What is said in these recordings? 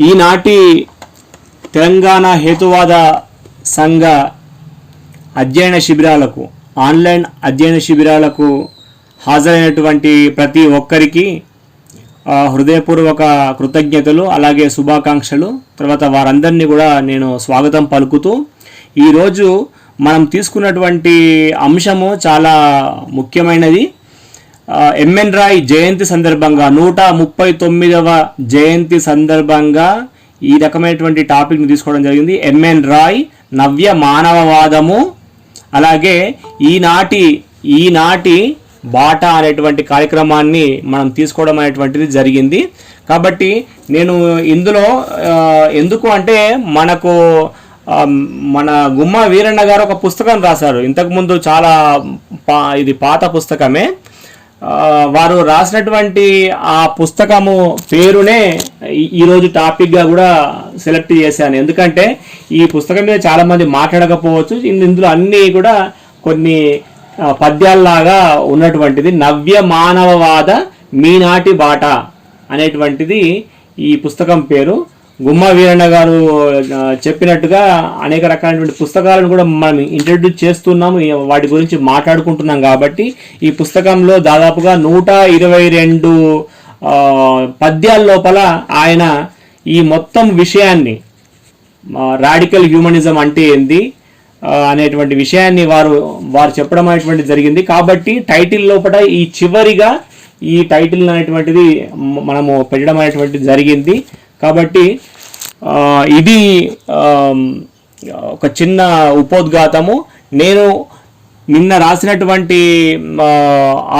ఈనాటి తెలంగాణ హేతువాద సంఘ అధ్యయన శిబిరాలకు ఆన్లైన్ అధ్యయన శిబిరాలకు హాజరైనటువంటి ప్రతి ఒక్కరికి హృదయపూర్వక కృతజ్ఞతలు అలాగే శుభాకాంక్షలు. తర్వాత వారందరినీ కూడా నేను స్వాగతం పలుకుతూ ఈరోజు మనం తీసుకున్నటువంటి అంశము చాలా ముఖ్యమైనది. ఎంఎన్ రాయ్ జయంతి సందర్భంగా 139వ జయంతి సందర్భంగా ఈ రకమైనటువంటి టాపిక్ని తీసుకోవడం జరిగింది. ఎంఎన్ రాయ్ నవ్య మానవవాదము అలాగే ఈనాటి బాట అనేటువంటి కార్యక్రమాన్ని మనం తీసుకోవడం అనేటువంటిది జరిగింది. కాబట్టి నేను ఇందులో ఎందుకు అంటే మన గుమ్మ వీరన్న గారు ఒక పుస్తకం రాశారు. ఇంతకుముందు చాలా ఇది పాత పుస్తకమే. వారు రాసినటువంటి ఆ పుస్తకము పేరునే ఈరోజు టాపిక్గా కూడా సెలెక్ట్ చేశాను. ఎందుకంటే ఈ పుస్తకం మీద చాలామంది మాట్లాడకపోవచ్చు. ఇందులో అన్నీ కూడా కొన్ని పద్యాల్లాగా ఉన్నటువంటిది. నవ్య మానవవాద మీనాటి బాట అనేటువంటిది ఈ పుస్తకం పేరు. గుమ్మ వీరన్న గారు చెప్పినట్టుగా అనేక రకాలైనటువంటి పుస్తకాలను కూడా మనం ఇంట్రడ్యూస్ చేస్తున్నాము, వాటి గురించి మాట్లాడుకుంటున్నాం. కాబట్టి ఈ పుస్తకంలో దాదాపుగా 122 పద్యాల లోపల ఆయన ఈ మొత్తం విషయాన్ని రాడికల్ హ్యూమనిజం అంటే ఏంది అనేటువంటి విషయాన్ని వారు చెప్పడం అనేటువంటిది జరిగింది. కాబట్టి టైటిల్ లోపల ఈ చివరిగా ఈ టైటిల్ అనేటువంటిది మనము పెట్టడం అనేటువంటిది జరిగింది. కాబట్టి ఇది ఒక చిన్న ఉపోద్ఘాతము. నేను నిన్న రాసినటువంటి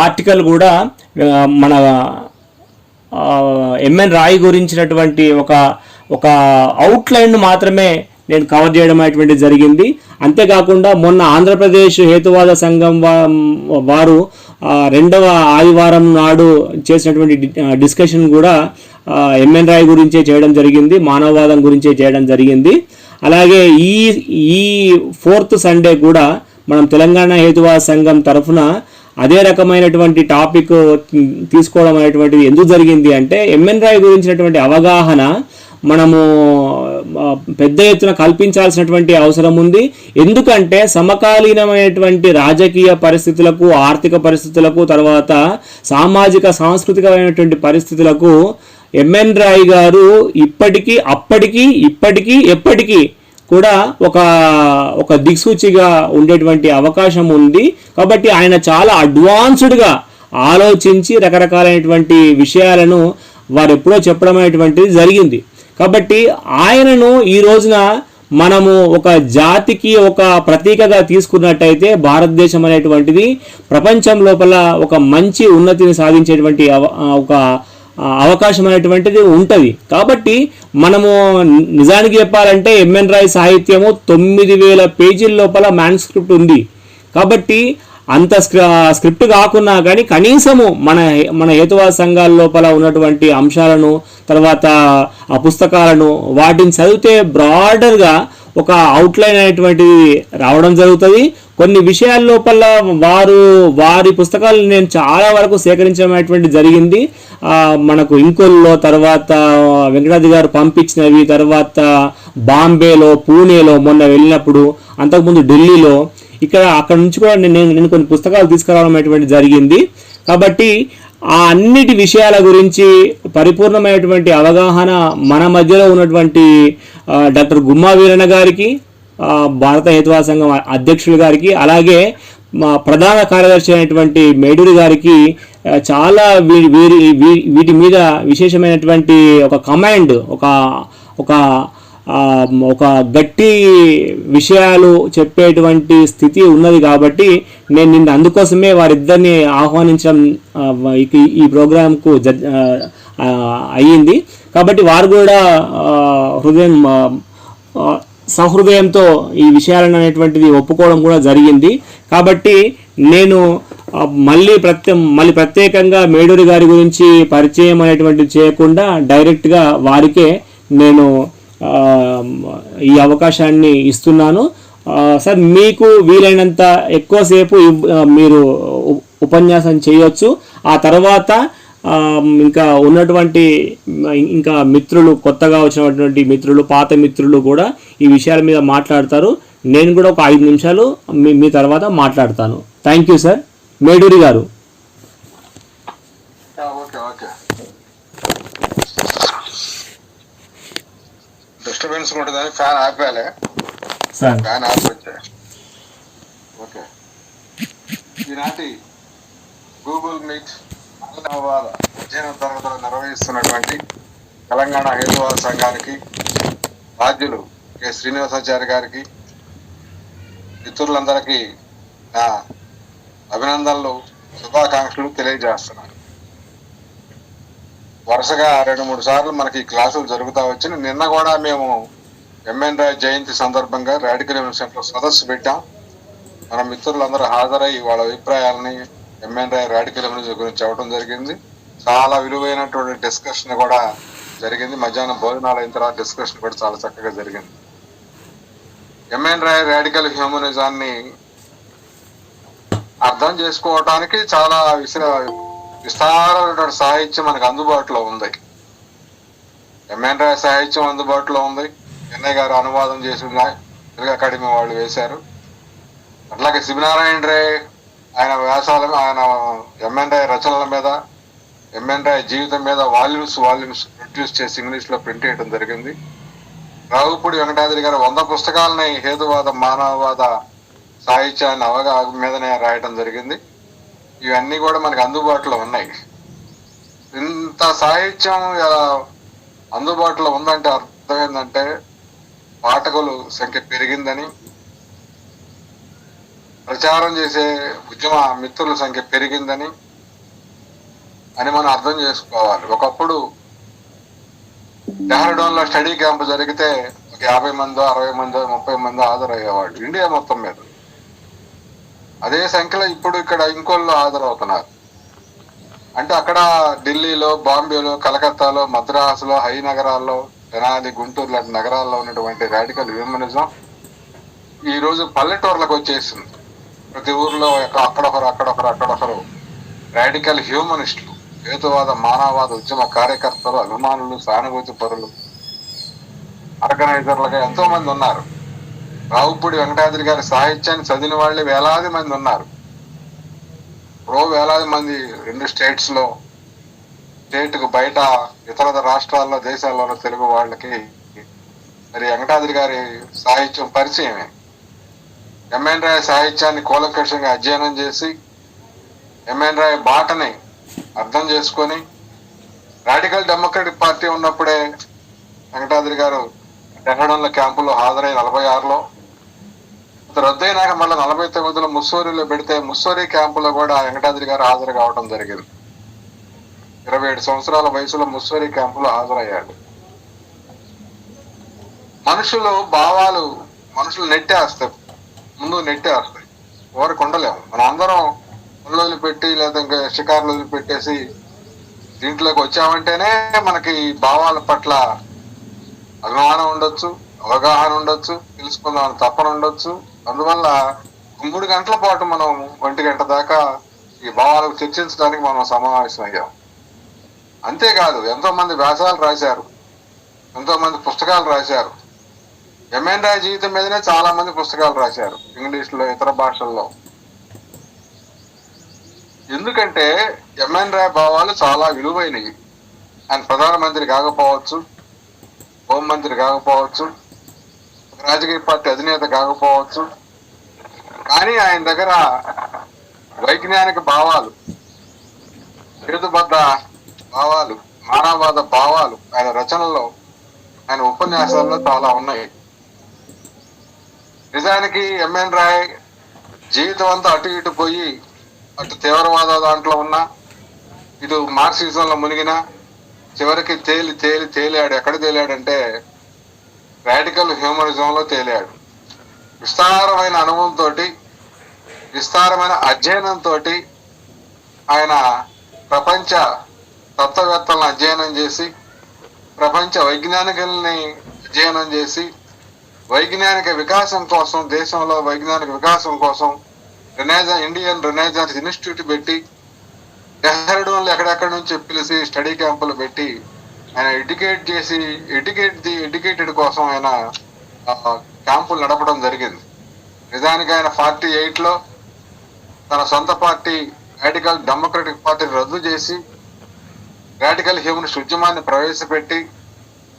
ఆర్టికల్ కూడా మన ఎంఎన్ రాయ్ గురించినటువంటి ఒక అవుట్లైన్ మాత్రమే నేను కవర్ చేయడం అనేటువంటి జరిగింది. అంతేకాకుండా మొన్న ఆంధ్రప్రదేశ్ హేతువాద సంఘం వారు 2వ ఆదివారం నాడు చేసినటువంటి డిస్కషన్ కూడా ఎంఎన్ రాయ్ గురించే చేయడం జరిగింది, మానవవాదం గురించే చేయడం జరిగింది. అలాగే ఈ 4th సండే కూడా మనం తెలంగాణ హేతువాద సంఘం తరఫున అదే రకమైనటువంటి టాపిక్ తీసుకోవడం అనేటువంటిది ఎందుకు జరిగింది అంటే ఎంఎన్ రాయ్ గురించినటువంటి అవగాహన మనము పెద్ద ఎత్తున కల్పించాల్సినటువంటి అవసరం ఉంది. ఎందుకంటే సమకాలీనమైనటువంటి రాజకీయ పరిస్థితులకు, ఆర్థిక పరిస్థితులకు, తర్వాత సామాజిక సాంస్కృతికమైనటువంటి పరిస్థితులకు ఎంఎన్ రాయ్ గారు ఇప్పటికీ ఎప్పటికీ కూడా ఒక దిక్సూచిగా ఉండేటువంటి అవకాశం ఉంది. కాబట్టి ఆయన చాలా అడ్వాన్స్డ్గా ఆలోచించి రకరకాలైనటువంటి విషయాలను వారు ఎప్పుడో చెప్పడం అనేటువంటిది జరిగింది. కాబట్టి ఆయనను ఈ రోజున మనము ఒక జాతికి ఒక ప్రతీకగా తీసుకున్నట్టయితే భారతదేశం అనేటువంటిది ప్రపంచం లోపల ఒక మంచి ఉన్నతిని సాధించేటువంటి ఒక అవకాశం అనేటువంటిది ఉంటుంది. కాబట్టి మనము నిజానికి చెప్పాలంటే ఎంఎన్ రాయ్ సాహిత్యము 9000 పేజీల లోపల మ్యాన్స్క్రిప్ట్ ఉంది. కాబట్టి అంత స్క్రిప్ట్ కాకున్నా కానీ కనీసము మన హేతువాద సంఘాల లోపల ఉన్నటువంటి అంశాలను, తర్వాత ఆ పుస్తకాలను వాటిని చదివితే బ్రాడర్గా ఒక అవుట్లైన్ అనేటువంటిది రావడం జరుగుతుంది. కొన్ని విషయాల లోపల వారి పుస్తకాలను నేను చాలా వరకు సేకరించడం జరిగింది. మనకు ఇంకోల్లో, తర్వాత వెంకటాద్రి గారు పంపించినవి, తర్వాత బాంబేలో, పూణేలో మొన్న వెళ్ళినప్పుడు, అంతకుముందు ఢిల్లీలో, అక్కడ నుంచి కూడా నేను కొన్ని పుస్తకాలు తీసుకురావడం అనేటువంటి జరిగింది. కాబట్టి ఆ అన్నిటి విషయాల గురించి పరిపూర్ణమైనటువంటి అవగాహన మన మధ్యలో ఉన్నటువంటి డాక్టర్ గుమ్మ వీరన్న గారికి, భారత హేతువాద సంఘం అధ్యక్షులు గారికి, అలాగే మా ప్రధాన కార్యదర్శి అయినటువంటి మేడూరి గారికి చాలా వీటి మీద విశేషమైనటువంటి ఒక కమాండ్, ఒక గట్టి విషయాలు చెప్పేటువంటి స్థితి ఉన్నది. కాబట్టి నేను నిన్న అందుకోసమే వారిద్దరిని ఆహ్వానించడం ఈ ప్రోగ్రాంకు అయ్యింది. కాబట్టి వారు కూడా సహృదయంతో ఈ విషయాలను అనేటువంటిది ఒప్పుకోవడం కూడా జరిగింది. కాబట్టి నేను మళ్ళీ ప్రత్యేకంగా మేడూరి గారి గురించి పరిచయం అనేటువంటిది చేయకుండా డైరెక్ట్గా వారికే నేను ఈ అవకాశాన్ని ఇస్తున్నాను. సార్, మీకు వీలైనంత ఎక్కువసేపు మీరు ఉపన్యాసం చేయొచ్చు. ఆ తర్వాత ఇంకా ఉన్నటువంటి ఇంకా మిత్రులు, కొత్తగా వచ్చినటువంటి మిత్రులు, పాత మిత్రులు కూడా ఈ విషయాల మీద మాట్లాడతారు. నేను కూడా ఒక 5 నిమిషాలు మీ తర్వాత మాట్లాడతాను. Thank you sir. మేడూరి గారు. డిస్టర్బెన్స్ ఉంటుందని ఫ్యాన్ ఆపాలే సార్. ఫ్యాన్ ఆపొచ్చా. ఓకే, ఈనాటి గూగుల్ మీట్ అధ్యయన తరగతులు నిర్వహిస్తున్నటువంటి తెలంగాణ హేతువాద సంఘానికి బాధ్యులు కె శ్రీనివాసాచారి గారికి, మిత్రులందరికీ నా అభినందనలు, శుభాకాంక్షలు తెలియజేస్తున్నాను. వరుసగా 2-3 సార్లు మనకి క్లాసులు జరుగుతూ వచ్చిన నిన్న కూడా మేము ఎంఎన్ రాయ్ జయంతి సందర్భంగా రాడికల్ యూనివర్సిటీలో సదస్సు పెట్టాం. మన మిత్రులందరూ హాజరై వాళ్ళ అభిప్రాయాలని ఎంఎన్ రాయ్ రాడికల్ యూనివర్సిటీ గురించి చెప్పడం జరిగింది. చాలా విలువైనటువంటి డిస్కషన్ కూడా జరిగింది. మధ్యాహ్నం భోజనాలు అయిన తర్వాత డిస్కషన్ కూడా చాలా చక్కగా జరిగింది. ఎంఎన్ రాయ్ రాడికల్ హ్యూమనిజాన్ని అర్థం చేసుకోవటానికి చాలా విస్తారమైన సాహిత్యం మనకు అందుబాటులో ఉంది. ఎంఎన్ రాయ్ సాహిత్యం అందుబాటులో ఉంది. ఎన్ఐ గారు అనువాదం చేసి తెలుగు అకాడమీ వాళ్ళు వేశారు. అట్లాగే శివనారాయణ రే ఆయన వ్యాసాల, ఆయన ఎంఎన్ రాయ్ రచనల మీద, ఎంఎన్ రాయ్ జీవితం మీద వాల్యూమ్స్ ప్రొడ్యూస్ చేసి ఇంగ్లీష్లో ప్రింట్ చేయడం జరిగింది. రావుపూడి వెంకటాద్రి గారు 100 పుస్తకాలని హేతువాద, మానవవాద సాహిత్యాన్ని అవగాహన మీదనే రాయడం జరిగింది. ఇవన్నీ కూడా మనకు అందుబాటులో ఉన్నాయి. ఇంత సాహిత్యం అందుబాటులో ఉందంటే అర్థం ఏంటంటే పాఠకుల సంఖ్య పెరిగిందని, ప్రచారం చేసే ఉద్యమ మిత్రుల సంఖ్య పెరిగిందని అని మనం అర్థం చేసుకోవాలి. ఒకప్పుడు డెహ్రాడూన్లో స్టడీ క్యాంప్ జరిగితే ఒక 50 మందో 60 మందో 30 మందో హాజరయ్యేవాళ్ళు ఇండియా మొత్తం మీద. అదే సంఖ్యలో ఇప్పుడు ఇక్కడ ఇంకోళ్ళు హాజరవుతున్నారు. అంటే అక్కడ ఢిల్లీలో, బాంబేలో, కలకత్తాలో, మద్రాసులో, హై నగరాల్లో, తెనాలి, గుంటూరు లాంటి నగరాల్లో ఉన్నటువంటి రాడికల్ హ్యూమనిజం ఈరోజు పల్లెటూర్లకు వచ్చేసింది. ప్రతి ఊర్లో అక్కడొకరు రాడికల్ హ్యూమనిస్టులు, హేతువాద, మానవవాద ఉద్యమ కార్యకర్తలు, అభిమానులు, సానుభూతి పరులు, ఆర్గనైజర్లుగా ఎంతో మంది ఉన్నారు. రావుపూడి వెంకటాద్రి గారి సాహిత్యాన్ని చదివిన వాళ్ళే వేలాది మంది ఉన్నారు. వేలాది మంది 2 స్టేట్స్లో, స్టేట్కు బయట ఇతర రాష్ట్రాల్లో, దేశాల్లో తెలుగు వాళ్ళకి మరి వెంకటాద్రి గారి సాహిత్యం పరిచయమే. ఎంఎన్ రాయ్ సాహిత్యాన్ని కూలంకషంగా అధ్యయనం చేసి, ఎంఎన్ రాయ్ బాటని అర్థం చేసుకొని, రాడికల్ డెమోక్రటిక్ పార్టీ ఉన్నప్పుడే వెంకటాద్రి గారు డెహ్రాడూన్ల క్యాంపులో హాజరై 46లో, రద్దయినాక మళ్ళీ 49లో ముస్సోరీలో పెడితే ముస్సోరీ క్యాంపులో కూడా వెంకటాద్రి గారు హాజరు కావడం జరిగింది. 27 సంవత్సరాల వయసులో ముస్సోరీ క్యాంపులో హాజరయ్యాడు. భావాలు మనుషులు నెట్టేస్తాయి, ముందు నెట్టేస్తాయి, ఎవరికి ఉండలేము. మనం అందరం పనులు వదిలిపెట్టి లేదా ఇంకా షికారులు వదిలిపెట్టేసి దీంట్లోకి వచ్చామంటేనే మనకి భావాల పట్ల అభిమానం ఉండొచ్చు, అవగాహన ఉండొచ్చు, తెలుసుకుందామని తపన ఉండొచ్చు. అందువల్ల 3 గంటల పాటు మనం 1 గంట దాకా ఈ భావాలకు చర్చించడానికి మనం సమావేశం అయ్యాం. అంతేకాదు ఎంతో మంది వ్యాసాలు రాశారు, ఎంతో మంది పుస్తకాలు రాశారు. ఎంఎన్ రాయ్ జీవితం మీదనే చాలా మంది పుస్తకాలు రాశారు, ఇంగ్లీష్లో, ఇతర భాషల్లో. ఎందుకంటే ఎంఎన్ రాయ్ భావాలు చాలా విలువైనవి. ఆయన ప్రధానమంత్రి కాకపోవచ్చు, హోంమంత్రి కాకపోవచ్చు, రాజకీయ పార్టీ అధినేత కాకపోవచ్చు, కానీ ఆయన దగ్గర వైజ్ఞానిక భావాలు, హేతుబద్ధ భావాలు, మానవవాద భావాలు ఆయన రచనల్లో, ఆయన ఉపన్యాసాల్లో చాలా ఉన్నాయి. నిజానికి ఎంఎన్ రాయ్ జీవితం అంతా అటు ఇటు పోయి, అటు తీవ్రవాద దాంట్లో ఉన్నా, ఇటు మార్క్సిజంలో మునిగినా, చివరికి తేలాడు. ఎక్కడ తేలాడంటే రాడికల్ హ్యూమనిజంలో తేలాడు. విస్తారమైన అనుభవంతో, విస్తారమైన అధ్యయనంతో ఆయన ప్రపంచ తత్వవేత్తలను అధ్యయనం చేసి, ప్రపంచ వైజ్ఞానికుల్ని అధ్యయనం చేసి, వైజ్ఞానిక వికాసం కోసం, దేశంలో వైజ్ఞానిక వికాసం కోసం ఇండియన్ రినైజాన్స్ ఇన్స్టిట్యూట్ పెట్టి డెహ్రాడూన్లో ఎక్కడెక్కడి నుంచి పిలిచి స్టడీ క్యాంపులు పెట్టి ఆయన ఎడ్యుకేటెడ్ కోసం ఆయన క్యాంపులు నడపడం జరిగింది. నిజానికి ఆయన 48లో తన సొంత పార్టీ రాడికల్ డెమోక్రటిక్ పార్టీని రద్దు చేసి రాడికల్ హ్యూమనిస్ట్ ఉద్యమాన్ని ప్రవేశపెట్టి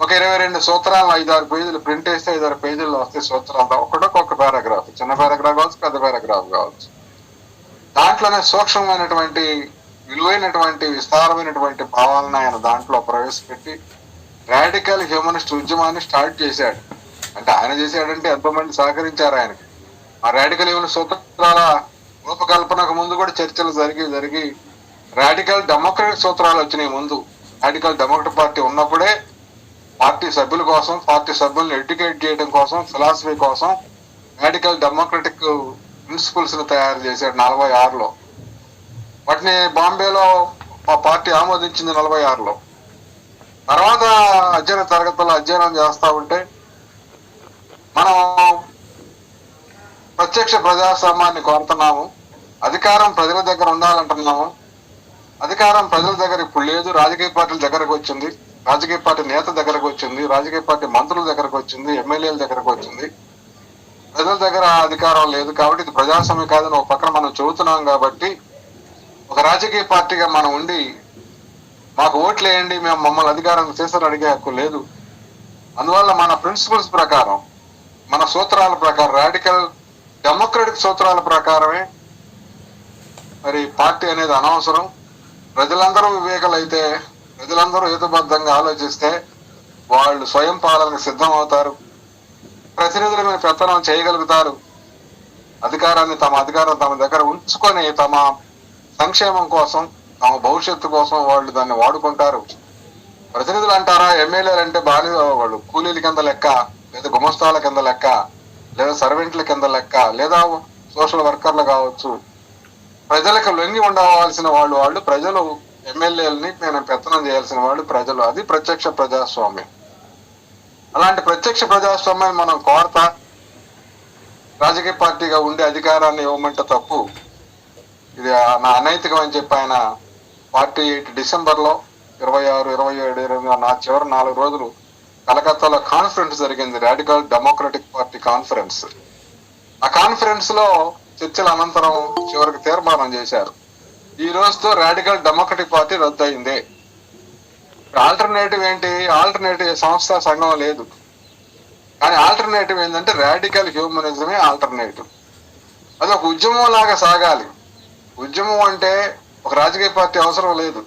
ఒక 22 సూత్రాలు 5-6 పేజీలు ప్రింట్ వేస్తే 5-6 పేజీల్లో వస్తాయి సూత్రాలు. ఒక్కొక్క పారాగ్రాఫ్, చిన్న పారాగ్రాఫ్ కావచ్చు, పెద్ద పారాగ్రాఫ్ కావచ్చు. దాంట్లోనే సూక్ష్మమైనటువంటి విలువైనటువంటి విస్తారమైనటువంటి భావాలను ఆయన దాంట్లో ప్రవేశపెట్టి రాడికల్ హ్యూమనిస్ట్ ఉద్యమాన్ని స్టార్ట్ చేశాడు. అంటే ఆయన చేశాడంటే ఎంతో మంది సహకరించారు ఆయనకి. ఆ రాడికల్ హ్యూమనిస్ట్ సూత్రాల రూపకల్పనకు ముందు కూడా చర్చలు జరిగి రాడికల్ డెమోక్రటిక్ సూత్రాలు వచ్చినాయి. ముందు రాడికల్ డెమోక్రటిక్ పార్టీ ఉన్నప్పుడే పార్టీ సభ్యుల కోసం, పార్టీ సభ్యులను ఎడ్యుకేట్ చేయడం కోసం, ఫిలాసఫీ కోసం రాడికల్ డెమోక్రటిక్ ప్రిన్సిపల్స్ ని తయారు చేశాడు 46లో. వాటిని బాంబేలో మా పార్టీ ఆమోదించింది 46లో. తర్వాత అధ్యయన తరగతుల్లో అధ్యయనం చేస్తా ఉంటే మనం ప్రత్యక్ష ప్రజాస్వామ్యాన్ని కోరుతున్నాము, అధికారం ప్రజల దగ్గర ఉండాలంటున్నాము. అధికారం ప్రజల దగ్గర ఇప్పుడు లేదు, రాజకీయ పార్టీల దగ్గరకు వచ్చింది, రాజకీయ పార్టీ నేత దగ్గరకు వచ్చింది, రాజకీయ పార్టీ మంత్రుల దగ్గరకు వచ్చింది, ఎమ్మెల్యేల దగ్గరకు వచ్చింది. ప్రజల దగ్గర అధికారం లేదు. కాబట్టి ఇది ప్రజాస్వామ్యం కాదని ఒక పక్కన మనం చెబుతున్నాం. కాబట్టి ఒక రాజకీయ పార్టీగా మనం ఉండి మాకు ఓట్లు వేయండి, మేము మమ్మల్ని అధికారం చేస్తారని అడిగే హక్కు లేదు. అందువల్ల మన ప్రిన్సిపల్స్ ప్రకారం, మన సూత్రాల ప్రకారం, రాడికల్ డెమోక్రటిక్ సూత్రాల ప్రకారమే మరి పార్టీ అనేది అనవసరం. ప్రజలందరూ వివేకులైతే, ప్రజలందరూ హేతుబద్ధంగా ఆలోచిస్తే వాళ్ళు స్వయం పాలనకు సిద్ధం అవుతారు, ప్రతినిధుల మీద పెత్తనం చేయగలుగుతారు. తమ అధికారం తమ దగ్గర ఉంచుకొని తమ సంక్షేమం కోసం, తమ భవిష్యత్తు కోసం వాళ్ళు దాన్ని వాడుకుంటారు. ప్రతినిధులు అంటారా, ఎమ్మెల్యేలు అంటే బాగానే వాళ్ళు కూలీల కింద లెక్క, లేదా గుమస్తాల కింద లెక్క, లేదా సర్వెంట్ల కింద లెక్క, లేదా సోషల్ వర్కర్లు కావచ్చు. ప్రజలకు లొంగి ఉండవలసిన వాళ్ళు ప్రజలు. ఎమ్మెల్యేలని నేను పెత్తనం చేయాల్సిన వాళ్ళు ప్రజలు. అది ప్రత్యక్ష ప్రజాస్వామ్యం. అలాంటి ప్రత్యక్ష ప్రజాస్వామ్యాన్ని మనం కోరతా రాజకీయ పార్టీగా ఉండే అధికారాన్ని ఇవ్వమంటే తప్పు. ఇది నా అనైతికం అని చెప్పి ఆయన 48 డిసెంబర్లో 26, 27, 28 నా చివరి 4 రోజులు కలకత్తాలో కాన్ఫరెన్స్ జరిగింది, రాడికల్ డెమోక్రటిక్ పార్టీ కాన్ఫరెన్స్. ఆ కాన్ఫరెన్స్ లో చర్చల అనంతరం చివరికి తీర్మానం చేశారు, ఈ రోజుతో రాడికల్ డెమోక్రటిక్ పార్టీ రద్దు అయింది. ఆల్టర్నేటివ్ ఏంటి? ఆల్టర్నేటివ్ సంస్థ సంఘం లేదు, కానీ ఆల్టర్నేటివ్ ఏంటంటే రాడికల్ హ్యూమనిజమే ఆల్టర్నేటివ్. అది ఒక ఉద్యమం లాగా సాగాలి. ఉద్యమం అంటే ఒక రాజకీయ పార్టీ అవసరం లేదు,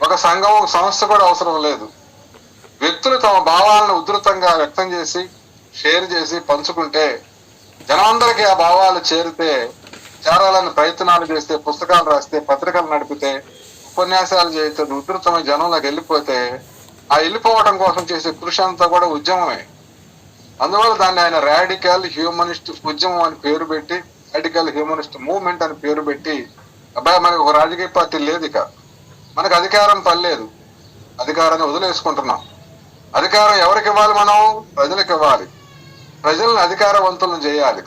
ఒక సంఘం, ఒక సంస్థ కూడా అవసరం లేదు. వ్యక్తులు తమ భావాలను ఉధృతంగా వ్యక్తం చేసి, షేర్ చేసి, పంచుకుంటే, జనమందరికీ ఆ భావాలు చేరాలని ప్రయత్నాలు చేస్తే, పుస్తకాలు రాస్తే, పత్రికలు నడిపితే, ఉపన్యాసాలు చేస్తే, ఉధృతమైన జనంలోకి వెళ్ళిపోతే, ఆ వెళ్ళిపోవడం కోసం చేసే కృషి అంతా కూడా ఉద్యమమే. అందువల్ల దాన్ని ఆయన రాడికల్ హ్యూమనిస్ట్ ఉద్యమం అని పేరు పెట్టి, రాడికల్ హ్యూమనిస్ట్ మూవ్మెంట్ అని పేరు పెట్టి, అబ్బాయి మనకు ఒక రాజకీయ పార్టీ లేదు, ఇక మనకు అధికారం పర్లేదు, అధికారాన్ని వదిలేసుకుంటున్నాం. అధికారం ఎవరికి ఇవ్వాలి? మనం ప్రజలకు ఇవ్వాలి. ప్రజలను అధికారవంతులను చేయాలి,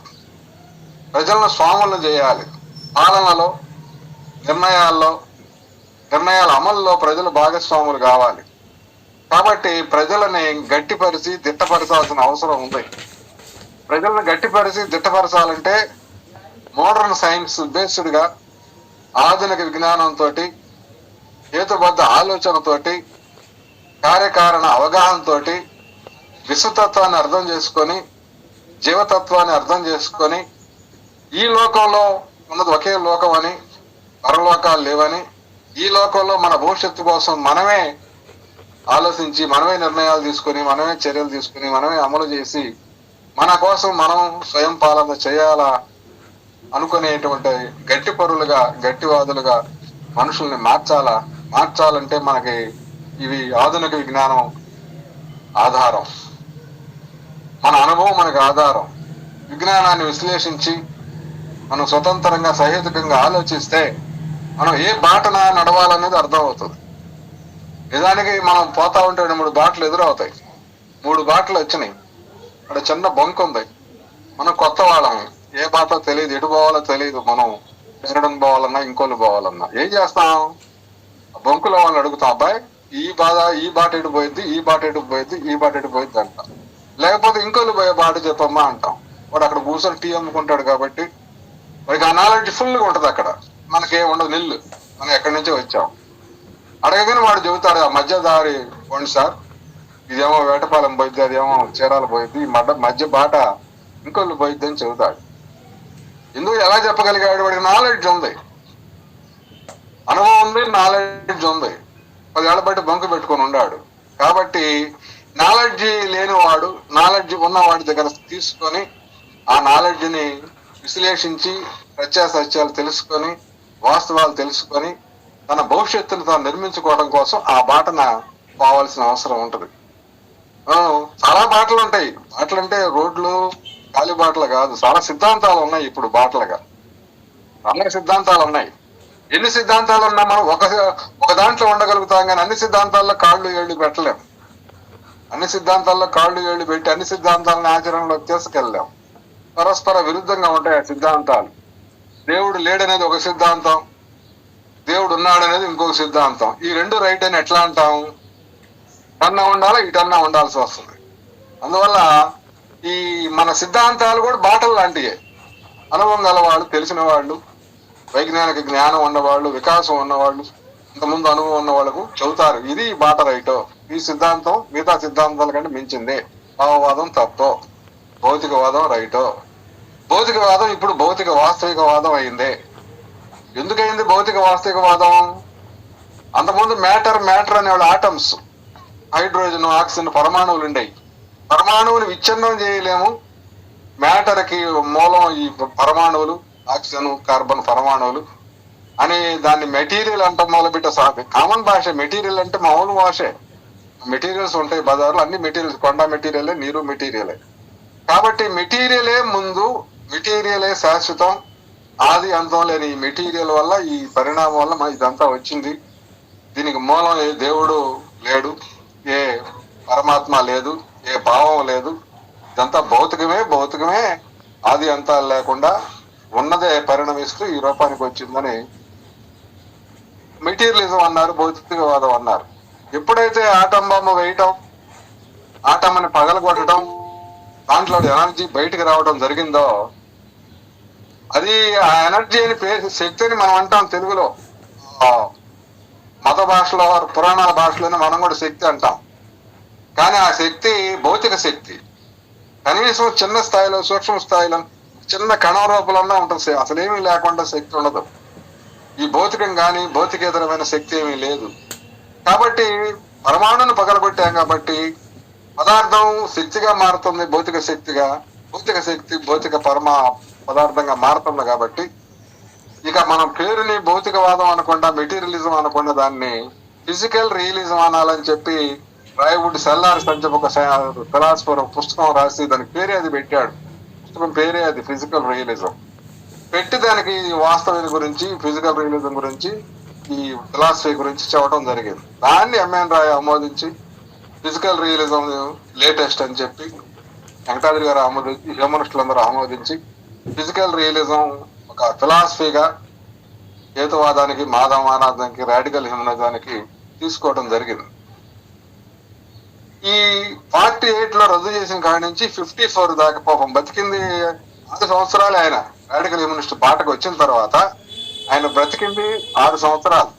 ప్రజలను స్వాములను చేయాలి. పాలనలో, నిర్ణయాల అమల్లో ప్రజలు భాగస్వాములు కావాలి. కాబట్టి ప్రజలని గట్టిపరిచి దిట్టపరచాల్సిన అవసరం ఉంది. ప్రజలను గట్టిపరిచి దిట్టపరచాలంటే మోడర్న్ సైన్స్ బేస్డ్ గా, ఆధునిక విజ్ఞానంతో, హేతుబద్ధ ఆలోచనతోటి, కార్యకారణ అవగాహనతో, విశ్వతత్వాన్ని అర్థం చేసుకొని, జీవతత్వాన్ని అర్థం చేసుకొని, ఈ లోకంలో ఉన్నది ఒకే లోకం అని, పరలోకాలు లేవని, ఈ లోకంలో మన భవిష్యత్తు కోసం మనమే ఆలోచించి, మనమే నిర్ణయాలు తీసుకొని, మనమే చర్యలు తీసుకుని, మనమే అమలు చేసి, మన కోసం మనం స్వయం పాలన చేయాలా అనుకునేటువంటి గట్టి పరులుగా, గట్టివాదులుగా మనుషుల్ని మార్చాలంటే మనకి ఇవి ఆధునిక విజ్ఞానం ఆధారం, మన అనుభవం మనకు ఆధారం. విజ్ఞానాన్ని విశ్లేషించి మనం స్వతంత్రంగా, సహేతుకంగా ఆలోచిస్తే మనం ఏ బాటన నడవాలనేది అర్థం అవుతుంది. నిజానికి మనం పోతా ఉంటే 3 బాటలు ఎదురవుతాయి. 3 బాటలు వచ్చినాయి, అక్కడ చిన్న బొంకు ఉంది. మనం కొత్త వాళ్ళం, ఏ బాటో తెలియదు, ఎటు పోవాలో తెలియదు. మనం పెరడం పోవాలన్నా ఇంకోళ్ళు పోవాలన్నా ఏం చేస్తాం? ఆ బొంకులో వాళ్ళని అడుగుతాం, అబ్బాయి ఈ బాట ఎటు పోయిద్ది, ఈ బాట ఎటు పోయిద్ది, ఈ బాట ఎటు పోయిద్ది అంటాం. లేకపోతే ఇంకోళ్ళు పోయే బాట చెప్పమ్మా అంటాం. వాడు అక్కడ కూర్చొని టీ అమ్ముకుంటాడు కాబట్టి వాడికి ఆ నాలెడ్జ్ ఫుల్గా ఉంటది. అక్కడ మనకేం ఉండదు, నిల్లు మనం ఎక్కడి నుంచో వచ్చాం. అడగగానే వాడు చెబుతాడు, ఆ మధ్య దారి పోండి సార్, ఇదేమో వేటపాలెం పోయిద్ది, అదేమో చీరాల పోయిద్ది, ఈ మధ్య బాట ఇంకోళ్ళు పోయిద్ది అని చెబుతాడు. ఎందుకు ఎలా చెప్పగలిగాడు? వాడికి నాలెడ్జ్ ఉంది, అనుభవం ఉంది, నాలెడ్జ్ ఉంది. 10 ఏళ్ల బట్టి బంకు పెట్టుకొని ఉన్నాడు. కాబట్టి నాలెడ్జ్ లేనివాడు నాలెడ్జ్ ఉన్నవాడి దగ్గర తీసుకొని ఆ నాలెడ్జ్ ని విశ్లేషించి సత్యాసత్యాలు తెలుసుకొని వాస్తవాలు తెలుసుకొని తన భవిష్యత్తును తాను నిర్మించుకోవడం కోసం ఆ బాటన పోవాల్సిన అవసరం ఉంటది. చాలా బాటలు ఉంటాయి. బాటలు అంటే రోడ్లు గాలి బాటలు కాదు, చాలా సిద్ధాంతాలు ఉన్నాయి. ఇప్పుడు బాటలుగా చాలా సిద్ధాంతాలు ఉన్నాయి. ఎన్ని సిద్ధాంతాలు ఉన్నా మనం ఒక దాంట్లో ఉండగలుగుతాం, కానీ అన్ని సిద్ధాంతాల్లో కాళ్ళు ఏళ్ళు పెట్టలేం. అన్ని సిద్ధాంతాల్లో కాళ్ళు ఏళ్ళు పెట్టి అన్ని సిద్ధాంతాలను ఆచరణలోకి తీసుకెళ్ళలేం. పరస్పర విరుద్ధంగా ఉంటాయి ఆ సిద్ధాంతాలు. దేవుడు లేడనేది ఒక సిద్ధాంతం, దేవుడు ఉన్నాడనేది ఇంకొక సిద్ధాంతం. ఈ రెండు రైట్ అని ఎట్లా అంటాం? ఇటన్నా ఉండాలా, ఇటన్నా ఉండాల్సి వస్తుంది. అందువల్ల ఈ మన సిద్ధాంతాలు కూడా బాటలు లాంటివే. అనుభవం గలవాళ్ళు, తెలిసిన వాళ్ళు, వైజ్ఞానిక జ్ఞానం ఉన్నవాళ్ళు, వికాసం ఉన్నవాళ్ళు, ఇంతకుముందు అనుభవం ఉన్న వాళ్ళకు చెబుతారు, ఇది బాట రైటో, ఈ సిద్ధాంతం మిగతా సిద్ధాంతాల కంటే మించింది, భావవాదం తప్పో, భౌతికవాదం రైటో. భౌతికవాదం ఇప్పుడు భౌతిక వాస్తవికవాదం అయింది. ఎందుకయింది భౌతిక వాస్తవికవాదం? అంతకుముందు మ్యాటర్ అనేవాళ్ళు ఆటమ్స్, హైడ్రోజన్, ఆక్సిజన్ పరమాణువులు ఉండేవి. పరమాణువుని విచ్ఛిన్నం చేయలేము, మ్యాటర్కి మూలం ఈ పరమాణువులు, ఆక్సిజన్, కార్బన్ పరమాణువులు అని దాన్ని మెటీరియల్ అంట మొదలుపెట్ట సాగు. కామన్ భాష మెటీరియల్ అంటే మామూలు భాషే. మెటీరియల్స్ ఉంటాయి బజార్లో, అన్ని మెటీరియల్స్, కొండ మెటీరియలే, నీరు మెటీరియలే. కాబట్టి మెటీరియలే ముందు, మెటీరియలే శాశ్వతం, ఆది అంతం లేని ఈ మెటీరియల్ వల్ల, ఈ పరిణామం వల్ల ఇదంతా వచ్చింది. దీనికి మూలం ఏ దేవుడు లేడు, ఏ పరమాత్మ లేదు, ఏ భావం లేదు. ఇదంతా భౌతికమే ఆది అంతాలు లేకుండా ఉన్నదే పరిణమిస్తూ ఈ రూపానికి వచ్చిందని మెటీరియలిజం అన్నారు, భౌతికవాదం అన్నారు. ఎప్పుడైతే ఆటం బొమ్మ వేయటం, ఆటంని పగలగొట్టడం, దాంట్లో ఎనర్జీ బయటికి రావడం జరిగిందో, అది ఆ ఎనర్జీ అని పేరు, శక్తి అని మనం అంటాం తెలుగులో. మత భాషలో, పురాణాల భాషలోనే మనం కూడా శక్తి అంటాం. కానీ ఆ శక్తి భౌతిక శక్తి. కనీసం చిన్న స్థాయిలో, సూక్ష్మ స్థాయిలో, చిన్న కణ రూపంలో ఉంటుంది. అసలేమీ లేకుండా శక్తి ఉండదు. ఈ భౌతికం కానీ భౌతికేతరమైన శక్తి ఏమీ లేదు. కాబట్టి పరమాణుని పగలగొట్టాం కాబట్టి పదార్థం శక్తిగా మారుతుంది, భౌతిక శక్తిగా. భౌతిక శక్తి భౌతిక పదార్థంగా మారుతుంది. కాబట్టి ఇక మనం పేరుని భౌతికవాదం అనకుండా, మెటీరియలిజం అనకుండా, దాన్ని ఫిజికల్ రియలిజం అనాలని చెప్పి రాయవుడ్ సెల్లార్ సంచప్ ఒక ఫిలాసఫర్ పుస్తకం రాసి దానికి పేరే అది పెట్టాడు. పుస్తకం పేరే అది, ఫిజికల్ రియలిజం. పెట్టి దానికి వాస్తవిక గురించి, ఫిజికల్ రియలిజం గురించి, ఈ ఫిలాసఫీ గురించి చెప్పడం జరిగింది. దాన్ని ఎంఎన్ రాయ్ ఆమోదించి ఫిజికల్ రియలిజం లేటెస్ట్ అని చెప్పి వెంకటాద్రి గారు ఆమోదించి, హ్యూమనిస్టులందరూ ఆమోదించి ఫిజికల్ రియలిజం ఒక ఫిలాసఫీగా హేతువాదానికి, మానవాదానికి, రాడికల్ హ్యూమనిజానికి తీసుకోవడం జరిగింది. ఈ 48లో రద్దు చేసిన కాడి నుంచి 54 దాకా పాపం బతికింది 6 సంవత్సరాలు. ఆయన రాడికల్ హ్యూమనిస్ట్ బాటకు వచ్చిన తర్వాత ఆయన బ్రతికింది 6 సంవత్సరాలు.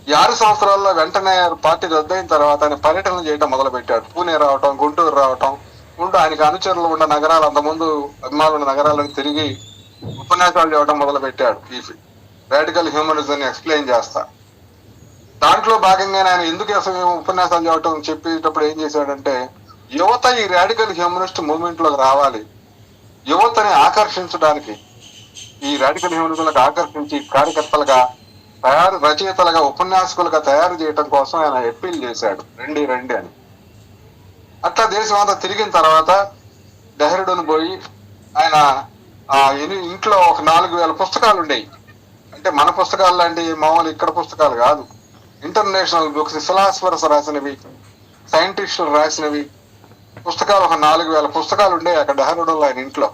ఈ 6 సంవత్సరాల్లో వెంటనే పార్టీ రద్దయిన తర్వాత ఆయన పర్యటనలు చేయడం మొదలు పెట్టాడు. పూణే రావటం, గుంటూరు రావటం, ఆయనకు అనుచరులు ఉన్న నగరాలు, అంతకుముందు అభిమానులు ఉన్న నగరాలను తిరిగి ఉపన్యాసాలు చేయడం మొదలు పెట్టాడు. ఈ రాడికల్ హ్యూమనిజం ఎక్స్ప్లెయిన్ చేస్తా. దాంట్లో భాగంగా ఆయన ఎందుకు అసలు ఉపన్యాసాలు చేయటం చెప్పేటప్పుడు ఏం చేశాడంటే, యువత ఈ రాడికల్ హ్యూమనిస్ట్ మూవ్మెంట్ లోకి రావాలి, యువతని ఆకర్షించడానికి, ఈ రాడికల్ హ్యూమనిజంలకు ఆకర్షించి కార్యకర్తలుగా రచయితలుగా, ఉపన్యాసకులుగా తయారు చేయడం కోసం ఆయన అప్పీల్ చేశాడు, రండి రండి అని. అట్లా దేశం అంతా తిరిగిన తర్వాత డెహ్రాడూన్ పోయి ఆయన ఇంట్లో ఒక 4000 పుస్తకాలు ఉండేవి. అంటే మన పుస్తకాలు లాంటి మామూలు ఇక్కడ పుస్తకాలు కాదు, ఇంటర్నేషనల్ బుక్స్, ఫిలాసఫర్స్ రాసినవి, సైంటిస్టులు రాసినవి పుస్తకాలు ఒక 4000 పుస్తకాలు ఉండేవి అక్కడ డెహ్రాడూన్లో ఆయన ఇంట్లో.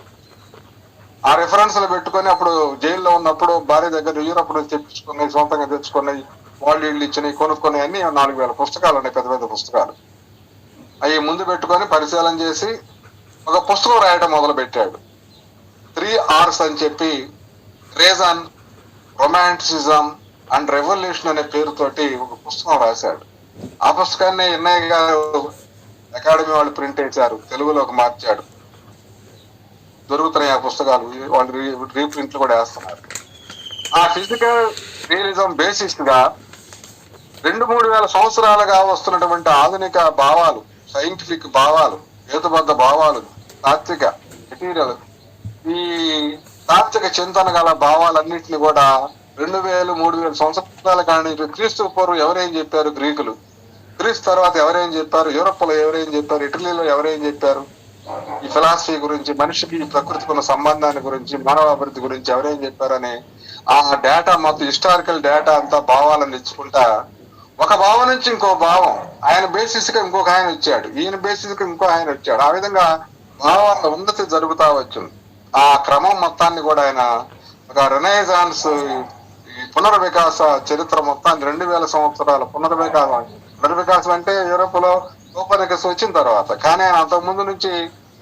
ఆ రెఫరెన్స్లు పెట్టుకొని అప్పుడు జైల్లో ఉన్నప్పుడు భార్య దగ్గర యూరోప్ నుంచి తెప్పించుకున్నాయి, సొంతంగా తెచ్చుకున్నాయి, వాళ్ళు వీళ్ళు ఇచ్చినాయి, కొనుక్కున్నాయి అన్ని 4,000 పుస్తకాలు ఉన్నాయి, పెద్ద పెద్ద పుస్తకాలు. అవి ముందు పెట్టుకొని పరిశీలన చేసి ఒక పుస్తకం రాయటం మొదలు పెట్టాడు. 3 R's అని చెప్పి, రీజన్, రొమాంటిసిజం అండ్ రెవల్యూషన్ అనే పేరుతోటి ఒక పుస్తకం రాశాడు. ఆ పుస్తకాన్ని ఎన్ఐ గారు అకాడమీ వాళ్ళు ప్రింట్ చేశారు, తెలుగులోకి మార్చాడు. దొరుకుతున్నాయి ఆ పుస్తకాలు, వాళ్ళు రీప్రింట్లు కూడా వేస్తున్నారు. ఆ ఫిజికల్ రియలిజం బేసిస్ గా 2-3 వేల సంవత్సరాలుగా వస్తున్నటువంటి ఆధునిక భావాలు, సైంటిఫిక్ భావాలు, హేతుబద్ధ భావాలు, తాత్విక మెటీరియల్, ఈ తాత్విక చింతన గల భావాలన్నింటినీ కూడా 2,000-3,000 సంవత్సరాల కానీ క్రీస్తు పూర్వం ఎవరేం చెప్పారు గ్రీకులు, క్రీస్తు తర్వాత ఎవరేం చెప్పారు, యూరోప్ లో ఎవరేం చెప్పారు, ఇటలీలో ఎవరేం చెప్పారు, ఈ ఫిలాసఫీ గురించి, మనిషికి ప్రకృతికి ఉన్న సంబంధాన్ని గురించి, మానవ అభివృద్ధి గురించి ఎవరేం చెప్పారని ఆ డేటా మొత్తం హిస్టారికల్ డేటా అంతా భావాలను తెచ్చుకుంటా ఒక భావం నుంచి ఇంకో భావం, ఆయన బేసిస్ గా ఇంకొక ఆయన వచ్చాడు, ఈయన బేసిస్ గా ఇంకో ఆయన వచ్చాడు. ఆ విధంగా భావాల ఉన్నతి జరుగుతా వచ్చింది. ఆ క్రమం మొత్తాన్ని కూడా ఆయన ఒక రెనైజాన్స్, ఈ పునర్వికాస చరిత్ర మొత్తాన్ని 2,000 సంవత్సరాల పునర్వికాసం అంటే యూరోప్ లో కోపర్నికస్ వచ్చిన తర్వాత, కానీ ఆయన అంతకు ముందు నుంచి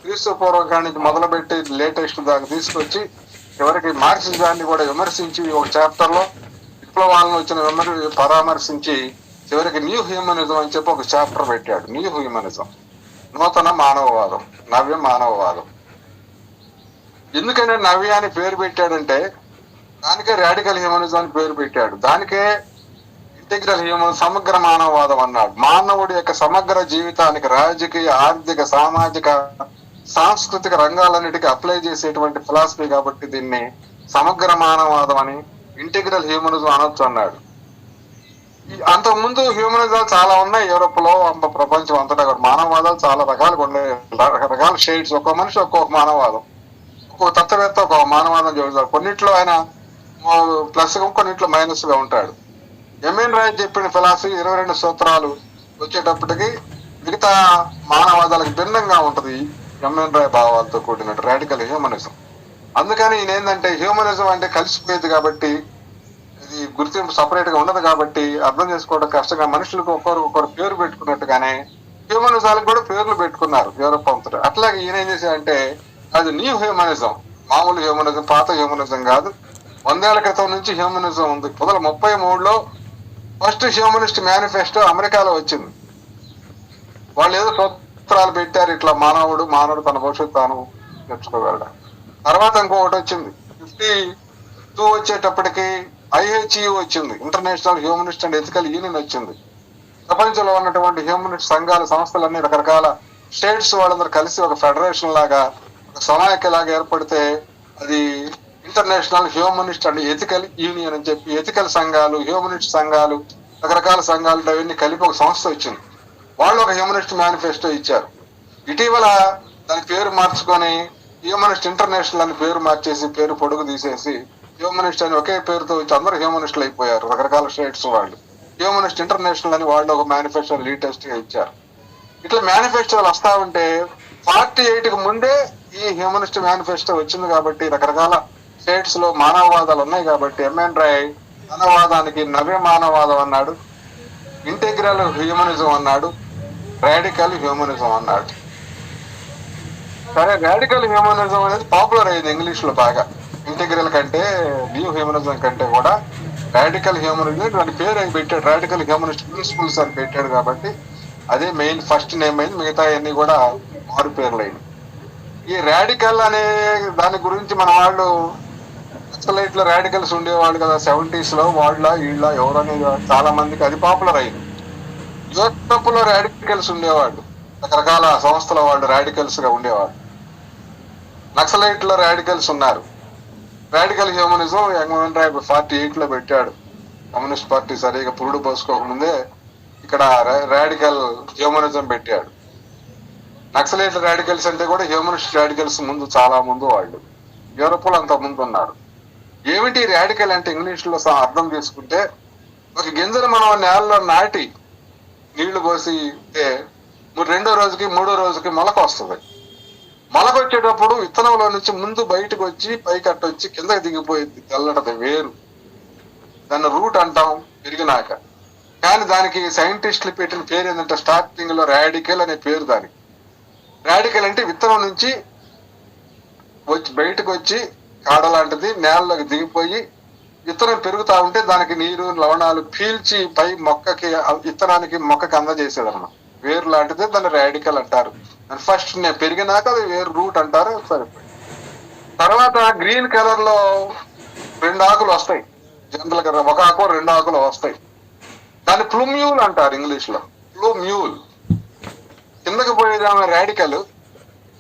క్రీస్తు పూర్వం కాడి నుంచి మొదలుపెట్టి లేటెస్ట్ దాకా తీసుకొచ్చి చివరికి మార్క్సిజాన్ని కూడా విమర్శించి ఒక చాప్టర్ లో విప్లవాలను వచ్చిన పరామర్శించి చివరికి న్యూ హ్యూమనిజం అని చెప్పి ఒక చాప్టర్ పెట్టాడు. న్యూ హ్యూమనిజం, నూతన మానవవాదం, నవ్య మానవవాదం. ఎందుకని నవ్య అని పేరు పెట్టాడంటే దానికే రాడికల్ హ్యూమనిజం అని పేరు పెట్టాడు. దానికే ఇంటిగ్రల్ హ్యూమన్, సమగ్ర మానవవాదం అన్నాడు. మానవుడి యొక్క సమగ్ర జీవితానికి రాజకీయ, ఆర్థిక, సామాజిక, సాంస్కృతిక రంగాలన్నిటికీ అప్లై చేసేటువంటి ఫిలాసఫీ కాబట్టి దీన్ని సమగ్ర మానవవాదం అని, ఇంటిగ్రల్ హ్యూమనిజం అనొచ్చు అన్నాడు. అంతకుముందు హ్యూమనిజాలు చాలా ఉన్నాయి యూరోప్ లో, ప్రపంచం అంతటా కూడా మానవవాదాలు చాలా రకాలుగా ఉన్నాయి, రకరకాల షేడ్స్. ఒక్కో మనిషి ఒక్కొక్క మానవవాదం, ఒక్కొక్క తత్వవేత్త ఒక్కొక్క మానవవాదం చెబుతాడు. కొన్నిట్లో ఆయన ప్లస్ గా, కొన్నిట్లో మైనస్ గా ఉంటాడు. ఎంఎన్ రాయ్ చెప్పిన ఫిలాసఫీ 22 సూత్రాలు వచ్చేటప్పటికి మిగతా మానవాదాలకు భిన్నంగా ఉంటది. ఎంఎన్ రాయ్ భావాలతో కూడినట్టు రాడికల్ హ్యూమనిజం. అందుకని ఈయన ఏంటంటే హ్యూమనిజం అంటే కలిసిపోయేది కాబట్టి, ఇది గుర్తింపు సపరేట్ గా ఉండదు కాబట్టి అర్థం చేసుకోవడం కష్టంగా, మనుషులకు ఒక్కొక్కరు పేరు పెట్టుకున్నట్టుగానే హ్యూమనిజాలకు కూడా పేర్లు పెట్టుకున్నారు యూరోప్ అంతటా. అట్లాగే ఈయన ఏం చేశాడంటే అది న్యూ హ్యూమనిజం, మామూలు హ్యూమనిజం, పాత హ్యూమనిజం కాదు. 100 ఏళ్ల క్రితం నుంచి హ్యూమనిజం ఉంది. 1933లో ఫస్ట్ హ్యూమనిస్ట్ మేనిఫెస్టో అమెరికాలో వచ్చింది. వాళ్ళు ఏదో సూత్రాలు పెట్టారు, ఇట్లా మానవుడు తన భవిష్యత్తు తాను నేర్చుకోగలడు. తర్వాత ఇంకొకటి వచ్చింది, 52 వచ్చేటప్పటికి IHU వచ్చింది, international humanist and ethical union వచ్చింది. ప్రపంచంలో ఉన్నటువంటి హ్యూమనిస్ట్ సంఘాలు, సంస్థలన్నీ రకరకాల స్టేట్స్ వాళ్ళందరూ కలిసి ఒక ఫెడరేషన్ లాగా, ఒక సమాఖ్య లాగా ఏర్పడితే అది international humanist and ethical union అని చెప్పి, ఎథికల్ సంఘాలు, హ్యూమనిస్ట్ సంఘాలు, రకరకాల సంఘాలు అవన్నీ కలిపి ఒక సంస్థ వచ్చింది. వాళ్ళు ఒక హ్యూమనిస్ట్ మేనిఫెస్టో ఇచ్చారు. ఇటీవల దాని పేరు మార్చుకొని హ్యూమనిస్ట్ ఇంటర్నేషనల్ అని పేరు మార్చేసి, పేరు పొడుగు తీసేసి హ్యూమనిస్ట్ అని ఒకే పేరుతో వచ్చి అందరూ హ్యూమనిస్టులు అయిపోయారు. రకరకాల స్టేట్స్ వాళ్ళు హ్యూమనిస్ట్ ఇంటర్నేషనల్ అని వాళ్ళు ఒక మేనిఫెస్టో లేటెస్ట్ గా ఇచ్చారు. ఇట్లా మేనిఫెస్టోలు వస్తా ఉంటే 48కి ముందే ఈ హ్యూమనిస్ట్ మేనిఫెస్టో వచ్చింది కాబట్టి రకరకాల స్టేట్స్ లో మానవవాదాలు ఉన్నాయి కాబట్టి ఎంఎన్ రాయ్ మానవవాదానికి నవ్య మానవవాదం అన్నాడు, ఇంటిగ్రల్ హ్యూమనిజం అన్నాడు, రాడికల్ హ్యూమనిజం అన్నాడు. సరే, రాడికల్ హ్యూమనిజం అనేది పాపులర్ అయింది ఇంగ్లీష్ లో బాగా. ఇంటిగ్రల్ కంటే, న్యూ హ్యూమనిజం కంటే కూడా రాడికల్ హ్యూమనిజం దాని పేరు అని పెట్టాడు. రాడికల్ హ్యూమనిస్ట్ ప్రిన్సిపల్స్ అని పెట్టాడు కాబట్టి అదే మెయిన్ ఫస్ట్ నేమ్ అయింది. మిగతా అన్ని కూడా మారు పేర్లు అయింది. ఈ రాడికల్ అనే దాని గురించి మన వాళ్ళు నక్సలైట్ల రాడికల్స్ ఉండేవాళ్ళు కదా 70s లో, వీళ్ళ ఎవరనేది చాలా మందికి అది పాపులర్ అయింది. యూరోప్ లో రాడికల్స్ ఉండేవాళ్ళు, రకరకాల సంస్థల వాళ్ళు రాడికల్స్ గా ఉండేవాళ్ళు. నక్సలైట్ లో రాడికల్స్ ఉన్నారు. రాడికల్ హ్యూమనిజం ఎంఎన్ రాయ్ 48లో పెట్టాడు. కమ్యూనిస్ట్ పార్టీ సరిగా పురుడు పోసుకోకముందే ఇక్కడ రాడికల్ హ్యూమనిజం పెట్టాడు. నక్సలైట్ రాడికల్స్ అంటే కూడా హ్యూమనిస్ట్ రాడికల్స్ ముందు, చాలా ముందు వాళ్ళు యూరోప్ లో అంత ముందు ఉన్నారు. ఏమిటి రాడికల్ అంటే ఇంగ్లీష్ లో అర్థం చేసుకుంటే, ఒక గింజను మనం నేలలో నాటి నీళ్లు పోసి రెండో రోజుకి 3ో రోజుకి మొలక వస్తుంది. మొలకొచ్చేటప్పుడు విత్తనంలో నుంచి ముందు బయటకు వచ్చి పైకి అట్టొచ్చి కిందకి దిగిపోయింది, తెల్లటది వేరు. దాన్ని రూట్ అంటాం పెరిగినాక. కానీ దానికి సైంటిస్టులు పెట్టిన పేరు ఏంటంటే స్టార్టింగ్ లో రాడికల్ అనే పేరు దానికి. రాడికల్ అంటే విత్తనం నుంచి వచ్చి బయటకు వచ్చి కాడ లాంటిది నేలలోకి దిగిపోయి విత్తనం పెరుగుతా ఉంటే దానికి నీరు లవణాలు పీల్చి పై మొక్కకి విత్తనానికి మొక్కకి అందజేసేదన్నమాట. వేరు లాంటిది దాన్ని రాడికల్ అంటారు. ఫస్ట్ నేను పెరిగినాక అది వేరు రూట్ అంటారు. సరిపోయి తర్వాత గ్రీన్ కలర్ లో 2 ఆకులు వస్తాయి. జనరల్ గా ఒక ఆకు 2 ఆకులు వస్తాయి. దాన్ని ప్లూమ్యూల్ అంటారు ఇంగ్లీష్ లో. ప్లూమ్యూల్ కిందకి పోయేది ఆమె రాడికల్,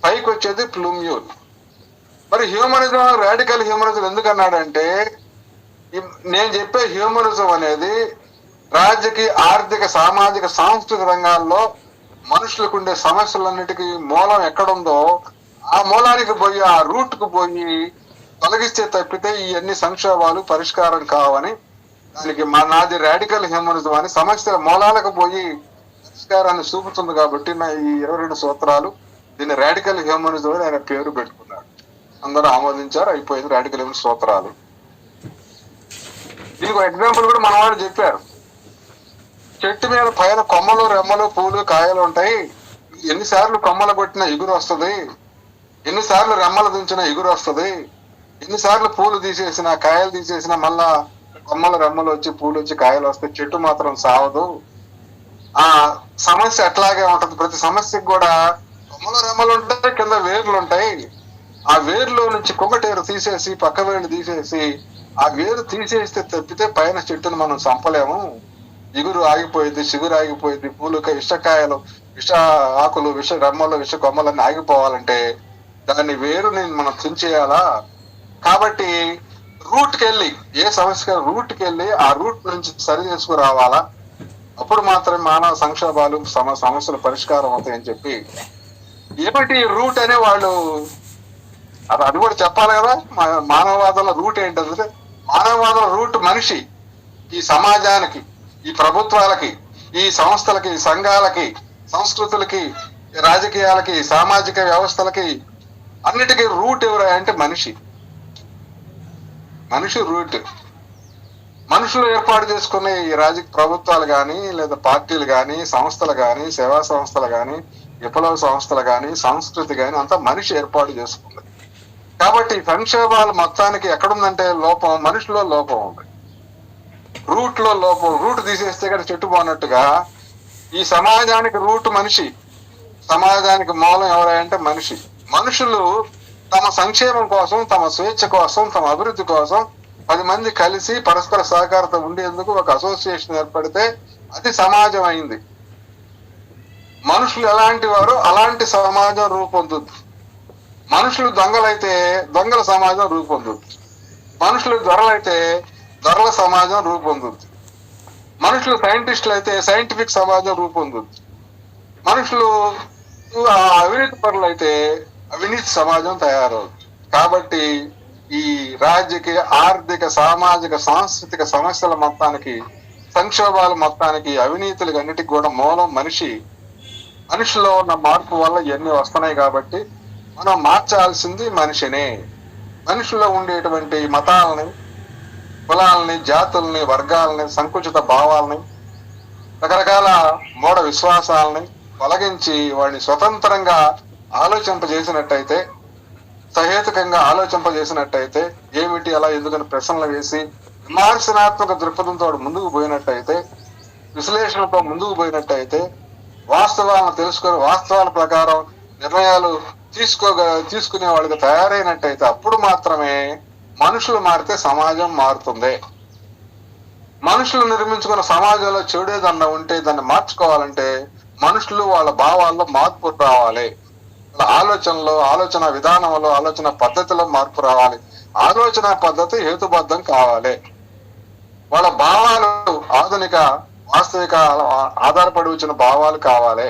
పైకి వచ్చేది ప్లూమ్యూల్. మరి హ్యూమనిజం రాడికల్ హ్యూమనిజం ఎందుకన్నాడంటే నేను చెప్పే హ్యూమనిజం అనేది రాజకీయ, ఆర్థిక, సామాజిక, సాంస్కృతిక రంగాల్లో మనుషులకు ఉండే సమస్యలన్నిటికీ మూలం ఎక్కడుందో ఆ మూలానికి పోయి ఆ రూట్ కు పోయి తొలగిస్తే తప్పితే ఇవన్నీ సంక్షోభాలు పరిష్కారం కావని దానికి నాది రాడికల్ హ్యూమనిజం అని సమస్యల మూలాలకు పోయి పరిష్కారాన్ని చూపుతుంది. కాబట్టి నా ఈ 22 సూత్రాలు దీన్ని రాడికల్ హ్యూమనిజం అని ఆయన పేరు పెట్టుకున్నాడు. అందరూ ఆమోదించారు, అయిపోయింది రాడికల్ హ్యూమనిజం సూత్రాలు. దీనికి ఎగ్జాంపుల్ కూడా మన వాళ్ళు చెప్పారు. చెట్టు మీద పైన కొమ్మలు, రెమ్మలు, పూలు, కాయలు ఉంటాయి. ఎన్నిసార్లు కొమ్మలు కొట్టినా ఎగురు వస్తుంది, ఎన్నిసార్లు రెమ్మలు దించినా ఎగురు వస్తుంది, ఎన్నిసార్లు పూలు తీసేసినా కాయలు తీసేసినా మళ్ళా కొమ్మలు, రెమ్మలు వచ్చి పూలు వచ్చి కాయలు వస్తాయి, చెట్టు మాత్రం సావదు. ఆ సమస్య అట్లాగే ఉంటది. ప్రతి సమస్యకు కూడా కొమ్మలు, రెమ్మలు ఉంటాయి, కింద వేర్లు ఉంటాయి. ఆ వేర్లో నుంచి కొంగటేరు తీసేసి పక్క వేళ్ళు తీసేసి ఆ వేరు తీసేస్తే తప్పితే పైన చెట్టును మనం చంపలేము. ఎగురు ఆగిపోయింది, చిగురు ఆగిపోయింది, పూలు, విషకాయలు, విష ఆకులు, విష రెమ్మలు, విష కొమ్మలన్నీ ఆగిపోవాలంటే దాన్ని వేరుని మనం తుంచేయాలా. కాబట్టి రూట్కి వెళ్ళి ఏ సమస్య రూట్కి వెళ్ళి ఆ రూట్ నుంచి సరి చేసుకురావాలా. అప్పుడు మాత్రమే మానవ సంక్షోభాలు సమస్యలు పరిష్కారం అవుతాయని చెప్పి ఏమిటి రూట్ అనే వాళ్ళు అది కూడా చెప్పాలి కదా. మానవవాదంలో రూట్ ఏంటంటే మానవవాదంలో రూట్ మనిషి, ఈ సమాజానికి, ఈ ప్రభుత్వాలకి, ఈ సంస్థలకి, సంఘాలకి, సంస్కృతులకి, రాజకీయాలకి, సామాజిక వ్యవస్థలకి అన్నిటికీ రూట్ ఎవరు అంటే మనిషి. మనిషి రూట్. మనుషులు ఏర్పాటు చేసుకునే ఈ రాజకీయ ప్రభుత్వాలు కానీ లేదా పార్టీలు కానీ సంస్థలు కానీ సేవా సంస్థలు కానీ విప్లవ సంస్థలు కానీ సంస్కృతి కానీ అంతా మనిషి ఏర్పాటు చేసుకుంది. కాబట్టి సంక్షేమాలు మొత్తానికి ఎక్కడుందంటే లోపం, మనుషులో లోపం ఉంది, రూట్ లో లోపం. రూట్ తీసేస్తే కానీ చెట్టు పోనట్టుగా ఈ సమాజానికి రూట్ మనిషి, సమాజానికి మూలం ఎవరంటే మనిషి. మనుషులు తమ సంక్షేమం కోసం, తమ స్వేచ్ఛ కోసం, తమ అభివృద్ధి కోసం 10 మంది కలిసి పరస్పర సహకారంతో ఉండేందుకు ఒక అసోసియేషన్ ఏర్పడితే అది సమాజం అయింది. మనుషులు ఎలాంటి వారు అలాంటి సమాజం రూపొందుద్ది. మనుషులు దొంగలైతే దొంగల సమాజం రూపొందుద్ది. మనుషులు దొరలైతే దొరల సమాజం రూపొందుద్ది. మనుషులు సైంటిస్టులు అయితే సైంటిఫిక్ సమాజం రూపొందుద్ది. మనుషులు అవినీతి పరులు అయితే అవినీతి సమాజం తయారవుతుంది. కాబట్టి ఈ రాజకీయ, ఆర్థిక, సామాజిక, సాంస్కృతిక సమస్యల మొత్తానికి, సంక్షోభాల మొత్తానికి, అవినీతులకి అన్నిటికి కూడా మూలం మనిషి. మనిషిలో ఉన్న మార్పు వల్ల ఇవన్నీ వస్తున్నాయి. కాబట్టి మనం మార్చాల్సింది మనిషినే. మనిషిలో ఉండేటువంటి మతాలని, కులాలని, జాతుల్ని, వర్గాలని, సంకుచిత భావాలని, రకరకాల మూఢ విశ్వాసాలని తొలగించి వాడిని స్వతంత్రంగా ఆలోచింపజేసినట్టయితే, సహేతుకంగా ఆలోచింపజేసినట్టయితే, ఏమిటి అలా ఎందుకని ప్రశ్నలు వేసి విమర్శనాత్మక దృక్పథంతో ముందుకు పోయినట్టయితే, విశ్లేషణతో ముందుకు పోయినట్టయితే, వాస్తవాలను తెలుసుకొని వాస్తవాల ప్రకారం నిర్ణయాలు తీసుకునే వాళ్ళకి తయారైనట్టయితే అప్పుడు మాత్రమే మనుషులు మారితే సమాజం మారుతుంది. మనుషులు నిర్మించుకున్న సమాజంలో చెడేదన్నా ఉంటే దాన్ని మార్చుకోవాలంటే మనుషులు వాళ్ళ భావాల్లో మార్పు రావాలి. వాళ్ళ ఆలోచనలో, ఆలోచన విధానంలో, ఆలోచన పద్ధతిలో మార్పు రావాలి. ఆలోచన పద్ధతి హేతుబద్ధం కావాలి. వాళ్ళ భావాలు ఆధునిక, వాస్తవిక ఆధారపడి వచ్చిన భావాలు కావాలి.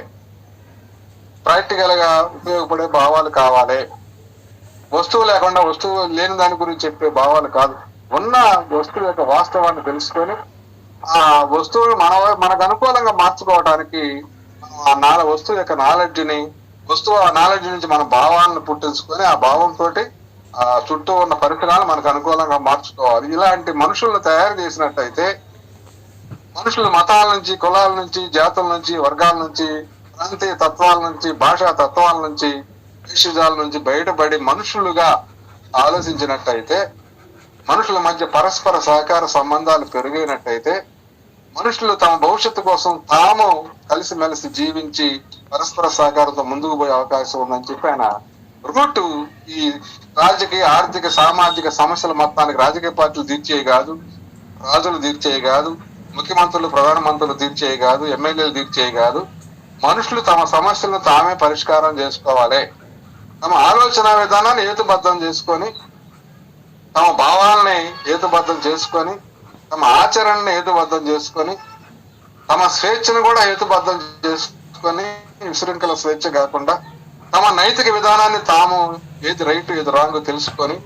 ప్రాక్టికల్ గా ఉపయోగపడే భావాలు కావాలి. వస్తువు లేకుండా వస్తువు లేని దాని గురించి చెప్పే భావాలు కాదు. ఉన్న వస్తువు యొక్క వాస్తవాన్ని తెలుసుకొని ఆ వస్తువును మనకు అనుకూలంగా మార్చుకోవడానికి వస్తువు యొక్క నాలెడ్జ్ని, వస్తువు ఆ నాలెడ్జ్ నుంచి మన భావాలను పుట్టించుకొని ఆ భావంతో ఆ చుట్టూ ఉన్న పరిసరాలు మనకు అనుకూలంగా మార్చుకోవాలి. ఇలాంటి మనుషులను తయారు చేసినట్టయితే మనుషులు మతాల నుంచి, కులాల నుంచి, జాతుల నుంచి, వర్గాల నుంచి, ప్రాంతీయ తత్వాల నుంచి, భాషా తత్వాల నుంచి, విషయాల నుంచి బయటపడి మనుషులుగా ఆలోచించినట్టయితే, మనుషుల మధ్య పరస్పర సహకార సంబంధాలు పెరిగినట్టయితే, మనుషులు తమ భవిష్యత్తు కోసం తాము కలిసిమెలిసి జీవించి పరస్పర సహకారంతో ముందుకు పోయే అవకాశం ఉందని చెప్పి ఆయన రూట్ ఈ రాజకీయ, ఆర్థిక, సామాజిక సమస్యల మొత్తానికి రాజకీయ పార్టీలు తీర్చేవి కాదు, రాజులు తీర్చేవి కాదు, ముఖ్యమంత్రులు, ప్రధానమంత్రులు తీర్చేవి కాదు, ఎమ్మెల్యేలు తీర్చేవి కాదు. మనుషులు తమ సమస్యలను తామే పరిష్కారం చేసుకోవాలి. తమ ఆలోచన విధానాన్ని హేతుబద్ధం చేసుకొని, తమ భావాలని హేతుబద్ధం చేసుకొని, తమ ఆచరణని హేతుబద్ధం చేసుకొని, తమ స్వేచ్ఛను కూడా హేతుబద్ధం చేసుకొని, విశృంఖల స్వేచ్ఛ కాకుండా తమ నైతిక విధానాన్ని తాము ఏది రైట్ ఏది రాంగ్ తెలుసుకొని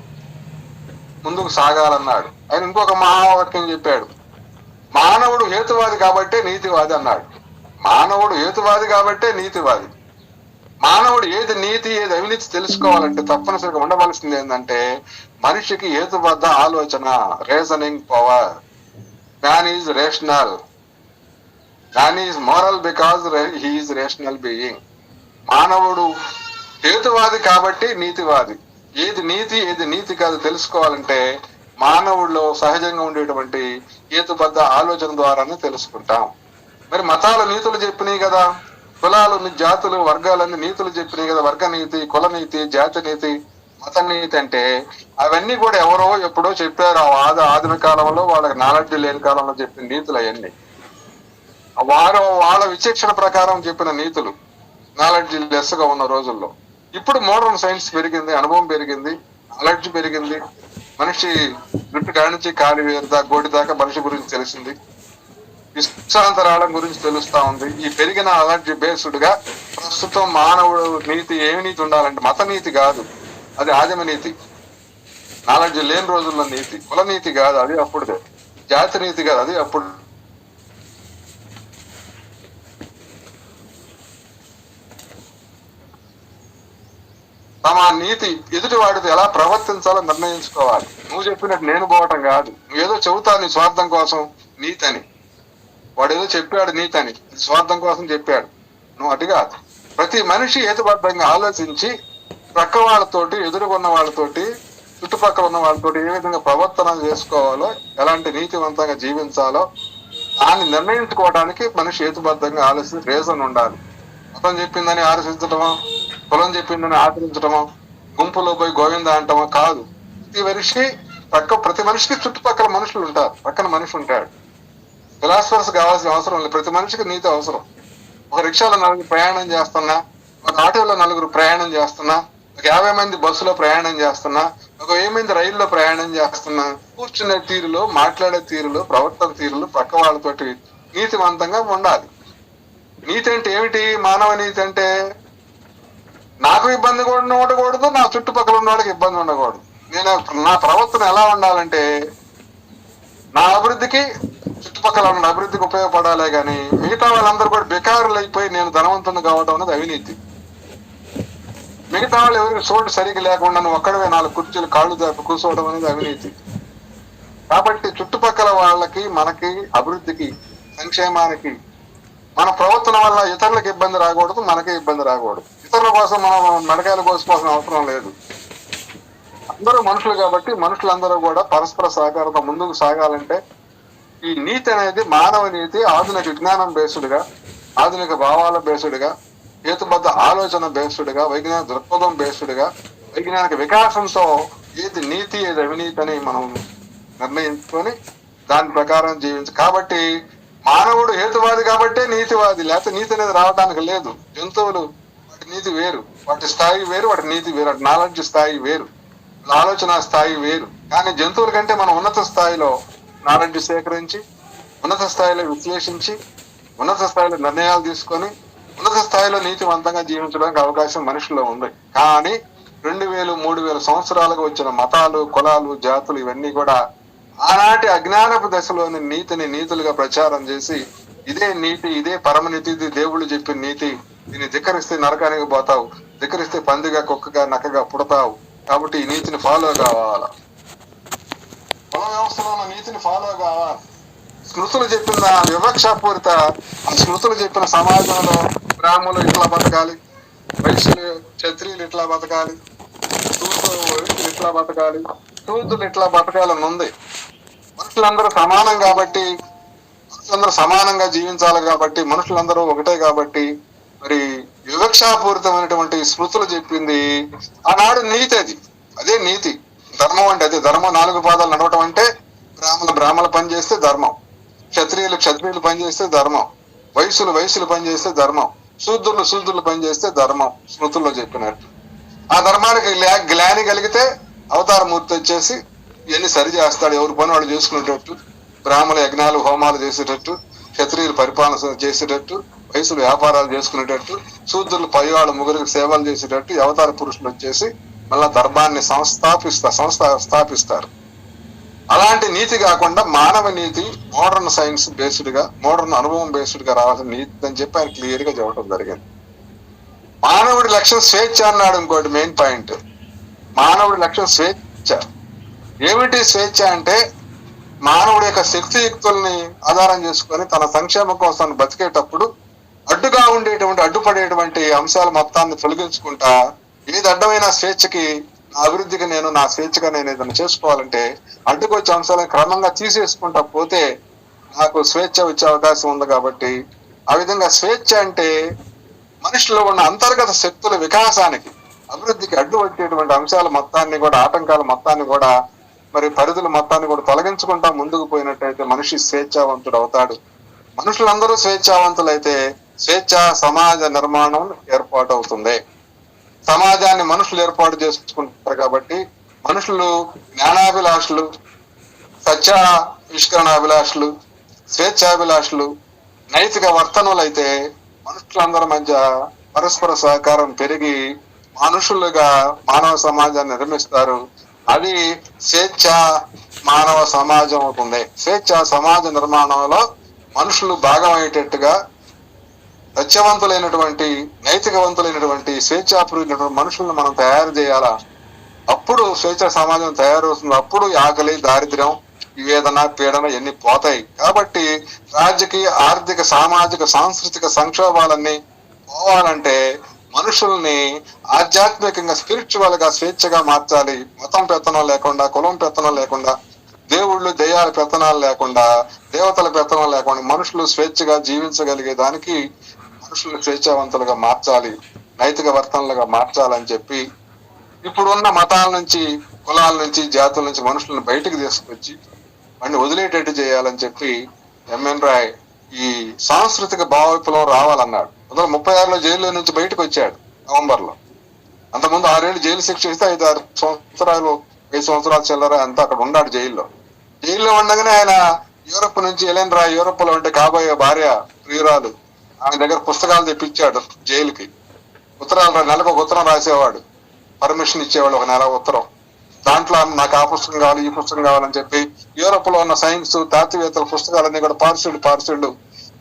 ముందుకు సాగాలన్నాడు. ఆయన ఇంకొక మహావాక్యం చెప్పాడు, మానవుడు హేతువాది కాబట్టే నీతివాది అన్నాడు. మానవుడు హేతువాది కాబట్టే నీతివాది. మానవుడు ఏది నీతి ఏది అవినీతి తెలుసుకోవాలంటే తప్పనిసరిగా ఉండవలసింది ఏంటంటే మనిషికి హేతుబద్ధ ఆలోచన, reasoning power. Man is rational, man is moral because he is rational being. మానవుడు హేతువాది కాబట్టి నీతివాది. ఏది నీతి ఏది నీతి కాదు తెలుసుకోవాలంటే మానవుడిలో సహజంగా ఉండేటువంటి హేతుబద్ధ ఆలోచన ద్వారానే తెలుసుకుంటాం. మరి మతాలు నీతులు చెప్పినాయి కదా, కులాలు, జాతులు, వర్గాలన్నీ నీతులు చెప్పినాయి కదా, వర్గ నీతి, కుల నీతి, జాతి నీతి, మత నీతి అంటే అవన్నీ కూడా ఎవరో ఎప్పుడో చెప్పారు. ఆధునిక కాలంలో వాళ్ళకి నాలెడ్జ్ లేని కాలంలో చెప్పిన నీతులు అవన్నీ వాళ్ళ విచక్షణ ప్రకారం చెప్పిన నీతులు, నాలెడ్జ్ లెస్ గా ఉన్న రోజుల్లో. ఇప్పుడు మోడర్న్ సైన్స్ పెరిగింది, అనుభవం పెరిగింది, నాలెడ్జ్ పెరిగింది. మనిషి జుట్టు కాడి నుంచి కాలి గోడి దాకా మనిషి గురించి తెలిసింది, విశ్వాంతరాళం గురించి తెలుస్తా ఉంది. ఈ పెరిగిన నాలెడ్జ్ బేస్డ్ గా ప్రస్తుతం మానవుడు నీతి ఏమి నీతి ఉండాలంటే మత నీతి కాదు, అది ఆదిమ నీతి. నాలెడ్జ్ లేని రోజుల్లో నీతి. కుల నీతి కాదు, అది అప్పుడుదే. జాతి నీతి కాదు, అది అప్పుడు. తమ నీతి ఎదుటి వాడితో ఎలా ప్రవర్తించాలో నిర్ణయించుకోవాలి. నువ్వు చెప్పినట్టు నేను పోవటం కాదు. నువ్వేదో చెబుతావు నీ స్వార్థం కోసం నీతి అని, వాడు ఏదో చెప్పాడు నీతి అని, స్వార్థం కోసం చెప్పాడు. నువ్వు అటు కాదు. ప్రతి మనిషి హేతుబద్ధంగా ఆలోచించి ప్రక్క వాళ్ళతోటి, ఎదురుకున్న వాళ్ళతోటి, చుట్టుపక్కల ఉన్న వాళ్ళతోటి ఏ విధంగా ప్రవర్తన చేసుకోవాలో, ఎలాంటి నీతివంతంగా జీవించాలో దాన్ని నిర్ణయించుకోవడానికి మనిషి హేతుబద్ధంగా ఆలోచించి రీజన్ ఉండాలి. మతం చెప్పిందని ఆలోచించటమో, కులం చెప్పిందని ఆచరించటమో, గుంపులో పోయి గోవింద అంటమో కాదు. ప్రతి మనిషికి చుట్టుపక్కల మనుషులు ఉంటారు, పక్కన మనిషి ఉంటాడు. ఫిలాసఫర్స్ కావాల్సిన అవసరం లేదు, ప్రతి మనిషికి నీతి అవసరం. ఒక రిక్షాలో నలుగురు ప్రయాణం చేస్తున్నా, ఒక ఆటోలో నలుగురు ప్రయాణం చేస్తున్నా, ఒక 50 మంది బస్సులో ప్రయాణం చేస్తున్నా, ఒక 1000 మంది రైల్లో ప్రయాణం చేస్తున్నా, కూర్చునే తీరులో, మాట్లాడే తీరులో, ప్రవర్తన తీరులో పక్క వాళ్ళతోటి నీతివంతంగా ఉండాలి. నీతి అంటే ఏమిటి? మానవ నీతి అంటే నాకు ఇబ్బంది కూడా ఉండకూడదు, నా చుట్టుపక్కల ఉన్న వాళ్ళకి ఇబ్బంది ఉండకూడదు. నా ప్రవర్తన ఎలా ఉండాలంటే నా అభివృద్ధికి, చుట్టుపక్కల ఉన్న అభివృద్ధికి ఉపయోగపడాలే కానీ మిగతా వాళ్ళందరూ కూడా బెకారులు అయిపోయి నేను ధనవంతుని కావడం అనేది అవినీతి. మిగతా వాళ్ళు ఎవరికి చోటు సరిగ్గా లేకుండా నువ్వు ఒక్కడవే 4 కుర్చీలు కాళ్ళు దాపి కూర్చోవడం అనేది అవినీతి. కాబట్టి చుట్టుపక్కల వాళ్ళకి, మనకి, అభివృద్ధికి, సంక్షేమానికి మన ప్రవర్తన వల్ల ఇతరులకు ఇబ్బంది రాకూడదు, మనకే ఇబ్బంది రాకూడదు. ఇతరుల కోసం మనం మెడకాయలు కోసుకోవాల్సిన అవసరం లేదు. అందరూ మనుషులు కాబట్టి మనుషులందరూ కూడా పరస్పర సహకారంతో ముందుకు సాగాలంటే ఈ నీతి అనేది మానవ నీతి ఆధునిక విజ్ఞానం బేస్డ్గా, ఆధునిక భావాల బేస్డ్గా, హేతుబద్ధ ఆలోచన బేస్డ్గా, వైజ్ఞానిక దృక్పథం బేస్డ్గా, వైజ్ఞానిక వికాసంతో ఏది నీతి ఏది అవినీతి అని మనం నిర్ణయించుకొని దాని ప్రకారం జీవించు. కాబట్టి మానవుడు హేతువాది కాబట్టే నీతివాది, లేకపోతే నీతి అనేది రావడానికి లేదు. జంతువులు వాటి నీతి వేరు, వాటి స్థాయి వేరు, వాటి నీతి వేరు, వాటి నాలెడ్జ్ స్థాయి వేరు, ఆలోచన స్థాయి వేరు. కానీ జంతువుల కంటే మనం ఉన్నత స్థాయిలో నాలెడ్జ్ సేకరించి, ఉన్నత స్థాయిలో విశ్లేషించి, ఉన్నత స్థాయిలో నిర్ణయాలు తీసుకొని, ఉన్నత స్థాయిలో నీతివంతంగా జీవించడానికి అవకాశం మనుషుల్లో ఉంది. కానీ 2000, 3000 సంవత్సరాలుగా వచ్చిన మతాలు, కులాలు, జాతులు ఇవన్నీ కూడా ఆనాటి అజ్ఞానపు దశలోని నీతిని నీతులుగా ప్రచారం చేసి ఇదే నీతి, ఇదే పరమనీతి, ఇది దేవుళ్ళు చెప్పిన నీతి, దీన్ని ధిక్కరిస్తే నరకానికి పోతావు, ధిక్కరిస్తే పందిగా, కుక్కగా, నక్కగా పుడతావు. కాబట్టి ఈ నీతిని ఫాలో కావాలా, కుల వ్యవస్థలో ఉన్న నీతిని ఫాలో కావాలి. స్మృతులు చెప్పిన వివక్షాపూరిత ఆ స్మృతులు చెప్పిన సమాజంలో బ్రాహ్మణులు ఇట్లా బతకాలి, వైశ్యులు క్షత్రియులు ఇట్లా బతకాలి, వైశ్యులు ఇట్లా బతకాలి, శూద్రులు ఇట్లా బతకాలని ఉంది. మనుషులందరూ సమానం కాబట్టి, మనుషులందరూ సమానంగా జీవించాలి కాబట్టి, మనుషులందరూ ఒకటే కాబట్టి, మరి వివక్షాపూరితమైనటువంటి స్మృతులు చెప్పింది ఆనాడు నీతి. అదే నీతి. ధర్మం అంటే అదే. ధర్మం 4 పాదాలు నడవటం అంటే బ్రాహ్మణులు పని చేస్తే ధర్మం, క్షత్రియులు పని చేస్తే ధర్మం, వైశ్యులు పని చేస్తే ధర్మం, శూద్రులు పని చేస్తే ధర్మం, స్మృతుల్లో చెప్పినట్టు. ఆ ధర్మానికి గ్లాని కలిగితే అవతారమూర్తి వచ్చేసి ఇవన్నీ సరి చేస్తాడు. ఎవరి పని వాడు చేసుకునేటట్టు, బ్రాహ్మణ యజ్ఞాలు హోమాలు చేసేటట్టు, క్షత్రియులు పరిపాలన చేసేటట్టు, వయసులు వ్యాపారాలు చేసుకునేటట్టు, శూద్రులు పైవాళ్ళు ముగ్గురికి సేవలు చేసేటట్టు అవతార పురుషులు వచ్చేసి మళ్ళా ధర్మాన్ని స్థాపిస్తారు. అలాంటి నీతి కాకుండా మానవ నీతి, మోడర్న్ సైన్స్ బేస్డ్ గా, మోడర్న్ అనుభవం బేస్డ్ గా రావాల్సిన నీతి అని చెప్పి ఆయన క్లియర్ గా చెప్పడం జరిగింది. మానవుడి లక్ష్యం స్వేచ్ఛ అన్నాడు. ఇంకోటి మెయిన్ పాయింట్, మానవుడి లక్ష్యం స్వేచ్ఛ. ఏమిటి స్వేచ్ఛ అంటే మానవుడి యొక్క శక్తియుక్తుల్ని ఆధారం చేసుకొని తన సంక్షేమం కోసం బతికేటప్పుడు అడ్డుపడేటువంటి అంశాల మొత్తాన్ని తొలగించుకుంటా, ఏది అడ్డమైన స్వేచ్ఛకి, నా అభివృద్ధికి నా స్వేచ్ఛగా నేను ఏదైనా చేసుకోవాలంటే అడ్డుకొచ్చే అంశాలను క్రమంగా తీసేసుకుంటా పోతే నాకు స్వేచ్ఛ వచ్చే అవకాశం ఉంది. కాబట్టి ఆ విధంగా స్వేచ్ఛ అంటే మనిషిలో ఉన్న అంతర్గత శక్తుల వికాసానికి, అభివృద్ధికి అడ్డు వచ్చేటువంటి అంశాల మొత్తాన్ని కూడా, ఆటంకాల మొత్తాన్ని కూడా, మరి పరిధుల మొత్తాన్ని కూడా తొలగించుకుంటా ముందుకు పోయినట్టయితే మనిషి స్వేచ్ఛావంతుడు అవుతాడు. మనుషులందరూ స్వేచ్ఛావంతులైతే స్వేచ్ఛ సమాజ నిర్మాణం ఏర్పాటు అవుతుంది. సమాజాన్ని మనుషులు ఏర్పాటు చేసుకుంటారు కాబట్టి మనుషులు జ్ఞానాభిలాషులు, సత్యావిష్కరణాభిలాషులు, స్వేచ్ఛాభిలాషులు, నైతిక వర్తనులైతే మనుషులందరి మధ్య పరస్పర సహకారం పెరిగి మనుషులుగా మానవ సమాజాన్ని నిర్మిస్తారు. అది స్వేచ్ఛ మానవ సమాజం అవుతుంది. స్వేచ్ఛ సమాజ నిర్మాణంలో మనుషులు భాగమయ్యేటట్టుగా సత్యవంతులైనటువంటి, నైతికవంతులైనటువంటి, స్వేచ్ఛాపూరితమైనటువంటి మనుషులను మనం తయారు చేయాలా. అప్పుడు స్వేచ్ఛ సమాజం తయారవుతుంది. అప్పుడు ఆకలి, దారిద్ర్యం, వివేదన, పీడన ఎన్ని పోతాయి. కాబట్టి రాజకీయ, ఆర్థిక, సామాజిక, సాంస్కృతిక సంక్షోభాలన్నీ పోవాలంటే మనుషుల్ని ఆధ్యాత్మికంగా, స్పిరిచువల్ గా స్వేచ్ఛగా మార్చాలి. మతం పెత్తనం లేకుండా, కులం పెత్తనం లేకుండా, దేవుళ్ళు దెయ్యాల పెత్తనాలు లేకుండా, దేవతల పెత్తనం లేకుండా మనుషులు స్వేచ్ఛగా జీవించగలిగే దానికి మనుషులు స్వేచ్ఛావంతులుగా మార్చాలి, నైతిక వర్తనలుగా మార్చాలని చెప్పి ఇప్పుడున్న మతాల నుంచి, కులాల నుంచి, జాతుల నుంచి మనుషులను బయటకు తీసుకొచ్చి వాడిని వదిలేటట్టు చేయాలని చెప్పి ఎంఎన్ రాయ్ ఈ సాంస్కృతిక భావ విప్లవం రావాలన్నాడు. 1936లో జైల్లో నుంచి బయటకు వచ్చాడు నవంబర్లో. అంతకుముందు 6 ఏళ్ళు జైలు శిక్ష ఇస్తే 5 సంవత్సరాలు చిల్లర అంతా అక్కడ ఉన్నాడు జైల్లో. జైల్లో ఉండగానే ఆయన యూరప్ నుంచి ఎలెన్ రాయ్, యూరప్ లో ఉంటే కాబోయే భార్య ప్రియురాలు, ఆయన దగ్గర పుస్తకాలు తెప్పించాడు జైలుకి. ఉత్తరాలు నెలకు ఒక ఉత్తరం రాసేవాడు, పర్మిషన్ ఇచ్చేవాడు, 1 నెల ఉత్తరం. దాంట్లో నాకు ఆ పుస్తకం కావాలి, ఈ పుస్తకం కావాలని చెప్పి యూరోప్ లో ఉన్న సైన్స్, తాత్వివేత్తల పుస్తకాలన్నీ కూడా పార్సిల్డ్